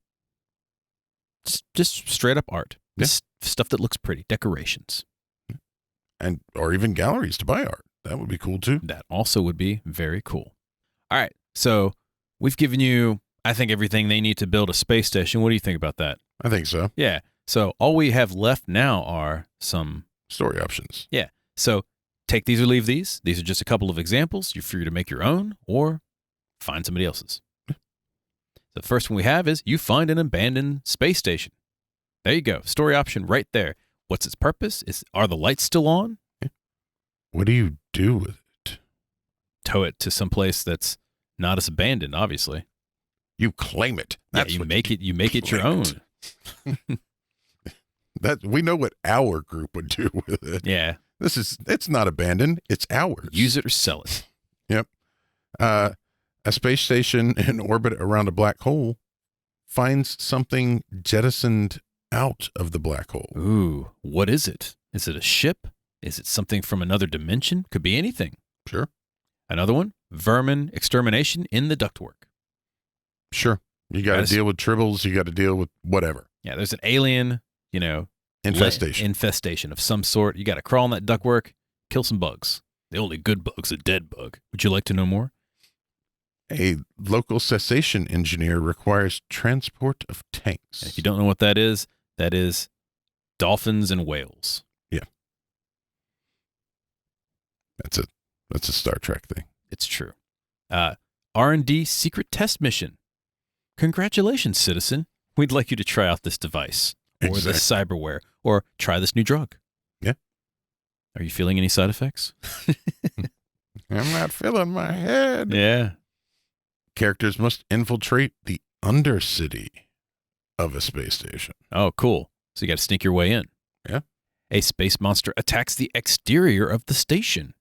Just straight up art. Yeah. Stuff that looks pretty. Decorations. And or even galleries to buy art. That would be cool too. That also would be very cool. All right. So we've given you, I think, everything they need to build a space station. What do you think about that? I think so. Yeah. So all we have left now are some. Story options. Yeah. So take these or leave these. These are just a couple of examples. You're free to make your own or find somebody else's. The first one we have is you find an abandoned space station. There you go. Story option right there. What's its purpose? Are the lights still on? What do you do with it? Tow it to some place that's not as abandoned, obviously. You claim it. Yeah, you make it your claim own. it. That we know what our group would do with it. Yeah. It's not abandoned. It's ours. Use it or sell it. Yep. A space station in orbit around a black hole finds something jettisoned out of the black hole. Ooh, what is it? Is it a ship? Is it something from another dimension? Could be anything. Sure. Another one, vermin extermination in the ductwork. Sure. You got Guys. to deal with tribbles. You got to deal with whatever. Yeah, there's an alien, Infestation. of some sort. You got to crawl in that ductwork, kill some bugs. The only good bug's a dead bug. Would you like to know more? A local cessation engineer requires transport of tanks. And if you don't know what that is dolphins and whales. That's a Star Trek thing. It's true. R&D secret test mission. Congratulations, citizen. We'd like you to try out this device or this cyberware or try this new drug. Yeah. Are you feeling any side effects? I'm not feeling my head. Yeah. Characters must infiltrate the undercity of a space station. Oh, cool. So you got to sneak your way in. Yeah. A space monster attacks the exterior of the station.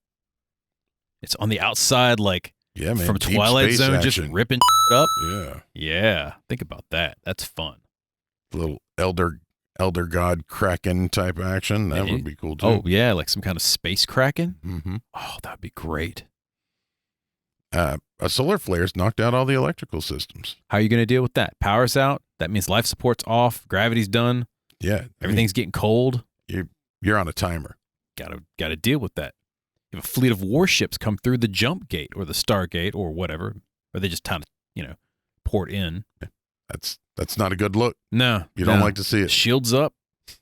It's on the outside, like Yeah, man. from Deep Twilight space Zone, action. just ripping it up. Yeah. Yeah. Think about that. That's fun. Little elder god kraken type action. That would be cool too. Oh, yeah. Like some kind of space kraken. Mm-hmm. Oh, that'd be great. A solar flare's knocked out all the electrical systems. How are you going to deal with that? Power's out. That means life support's off. Gravity's done. Yeah. Everything's getting cold. You're on a timer. Got to deal with that. You have a fleet of warships come through the jump gate or the star gate or whatever, or they just kind of, port in. That's not a good look. No. You don't like to see it. Shields up.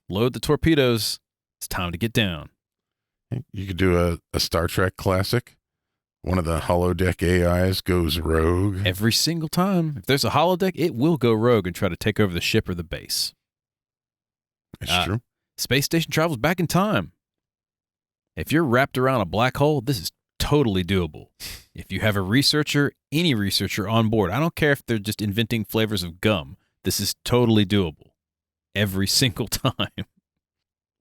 Load the torpedoes. It's time to get down. You could do a Star Trek classic. One of the holodeck AIs goes rogue. Every single time. If there's a holodeck, it will go rogue and try to take over the ship or the base. That's true. Space station travels back in time. If you're wrapped around a black hole, this is totally doable. If you have any researcher on board, I don't care if they're just inventing flavors of gum, this is totally doable. Every single time.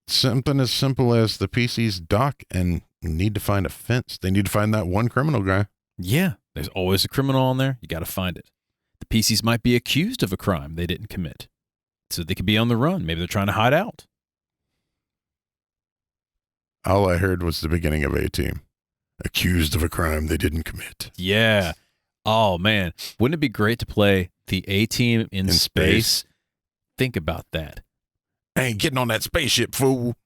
Something as simple as the PCs dock and need to find a fence. They need to find that one criminal guy. Yeah, there's always a criminal on there. You got to find it. The PCs might be accused of a crime they didn't commit. So they could be on the run. Maybe they're trying to hide out. All I heard was the beginning of A-Team. Accused of a crime they didn't commit. Yeah. Oh, man. Wouldn't it be great to play the A-Team in space? Think about that. I ain't getting on that spaceship, fool.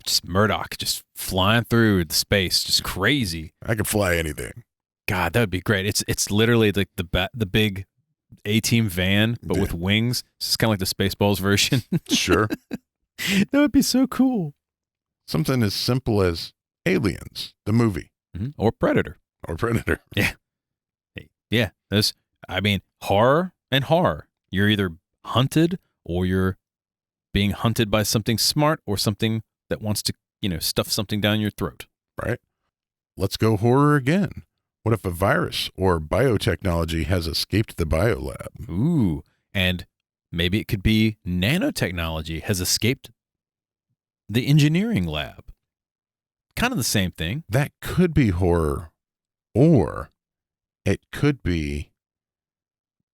Just Murdoch just flying through the space, just crazy. I can fly anything. God, that would be great. It's literally like the big A-Team van, but with wings. It's kind of like the Spaceballs version. Sure. That would be so cool. Something as simple as Aliens, the movie. Mm-hmm. Or Predator. Yeah. Yeah. Horror and horror. You're either hunted or you're being hunted by something smart or something that wants to, stuff something down your throat. Right. Let's go horror again. What if a virus or biotechnology has escaped the biolab? Ooh. And maybe it could be nanotechnology has escaped the engineering lab. Kind of the same thing. That could be horror, or it could be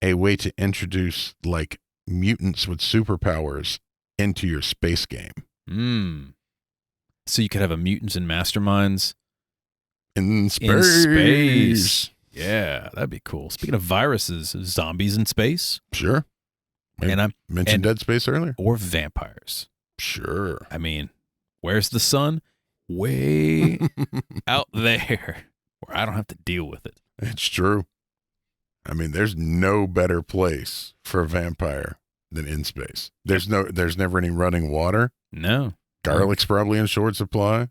a way to introduce like mutants with superpowers into your space game. So you could have a mutants and masterminds in space. In space. Yeah, that'd be cool. Speaking of viruses, zombies in space. Sure. And I mentioned Dead Space earlier. Or vampires. Sure. Where's the sun? Way out there where I don't have to deal with it. It's true. There's no better place for a vampire than in space. There's never any running water. No. Garlic's probably in short supply.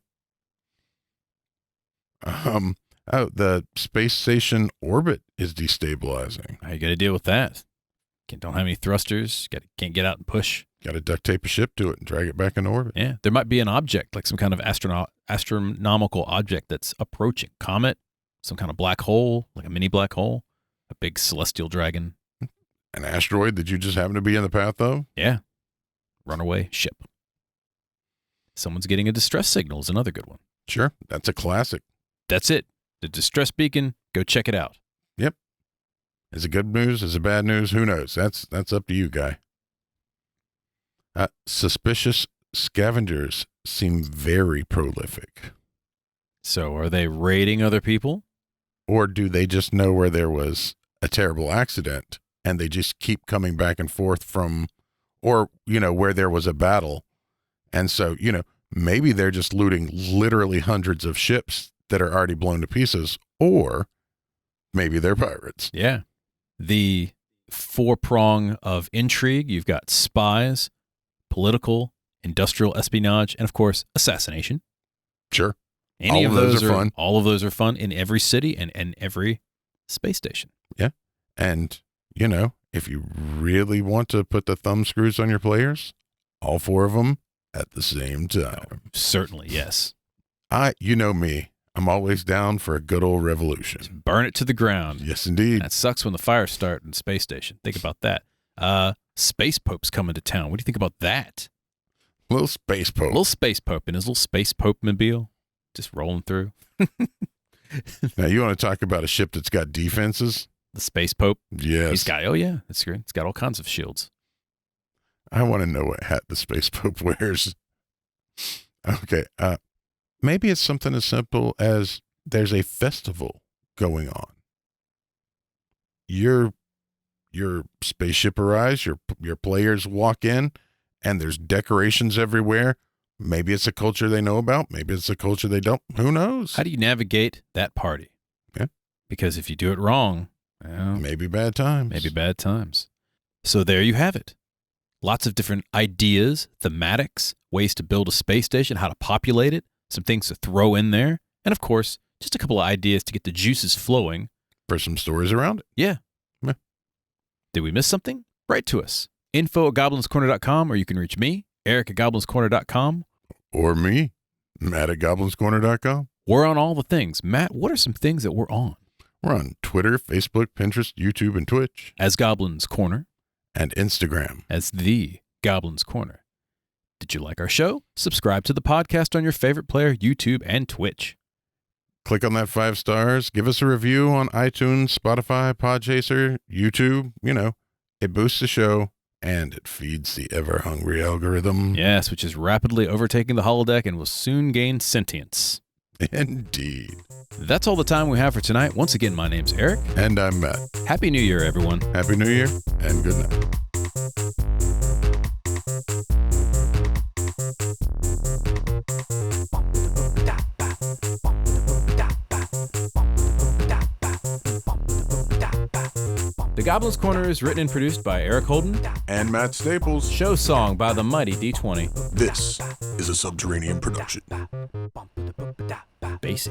The space station orbit is destabilizing. How you got to deal with that? Don't have any thrusters. Can't get out and push. Got to duct tape a ship to it and drag it back in orbit. Yeah, there might be an object, like some kind of astronomical object that's approaching. Comet, some kind of black hole, like a mini black hole, a big celestial dragon. An asteroid that you just happen to be in the path of? Yeah. Runaway ship. Someone's getting a distress signal is another good one. Sure, that's a classic. That's it. The distress beacon, go check it out. Yep. Is it good news? Is it bad news? Who knows? That's up to you, guy. Suspicious scavengers seem very prolific. So are they raiding other people? Or do they just know where there was a terrible accident and they just keep coming back and forth from, or, where there was a battle. And so, maybe they're just looting literally hundreds of ships that are already blown to pieces, or maybe they're pirates. Yeah. The four-prong of intrigue, you've got spies, political, industrial espionage, and of course, assassination. Sure. All of those are fun. All of those are fun in every city and every space station. Yeah. And, if you really want to put the thumb screws on your players, all 4 of them at the same time. Certainly, yes. You know me. I'm always down for a good old revolution. Burn it to the ground. Yes, indeed. That sucks when the fires start in space station. Think about that. Space Pope's coming to town. What do you think about that? Little space pope. Little Space Pope in his little Space Pope mobile, just rolling through. Now, you want to talk about a ship that's got defenses? The Space Pope. Yes. He's got, oh yeah, that's great. It's got all kinds of shields. I want to know what hat the space pope wears. Okay. Maybe it's something as simple as there's a festival going on. Your spaceship arrives, your players walk in, and there's decorations everywhere. Maybe it's a culture they know about. Maybe it's a culture they don't. Who knows? How do you navigate that party? Yeah. Because if you do it wrong, well, Maybe bad times. maybe bad times. So there you have it. Lots of different ideas, thematics, ways to build a space station, how to populate it, some things to throw in there, and of course, just a couple of ideas to get the juices flowing. For some stories around it. Yeah. Yeah. Did we miss something? Write to us. info@goblinscorner.com, or you can reach me, Eric@goblinscorner.com. Or me, Matt@goblinscorner.com. We're on all the things. Matt, what are some things that we're on? We're on Twitter, Facebook, Pinterest, YouTube, and Twitch. As Goblins Corner, And Instagram. as the Goblins Corner. Did you like our show? Subscribe to the podcast on your favorite player, YouTube, and Twitch. Click on that 5 stars. Give us a review on iTunes, Spotify, Podchaser, YouTube. It boosts the show, and it feeds the ever-hungry algorithm. Yes, which is rapidly overtaking the holodeck and will soon gain sentience. Indeed. That's all the time we have for tonight. Once again, my name's Eric. And I'm Matt. Happy New Year, everyone. Happy New Year, and good night. The Goblins Corner is written and produced by Eric Holden. And Matt Staples. Show song by the mighty D20. This is a Subterranean production. Basie.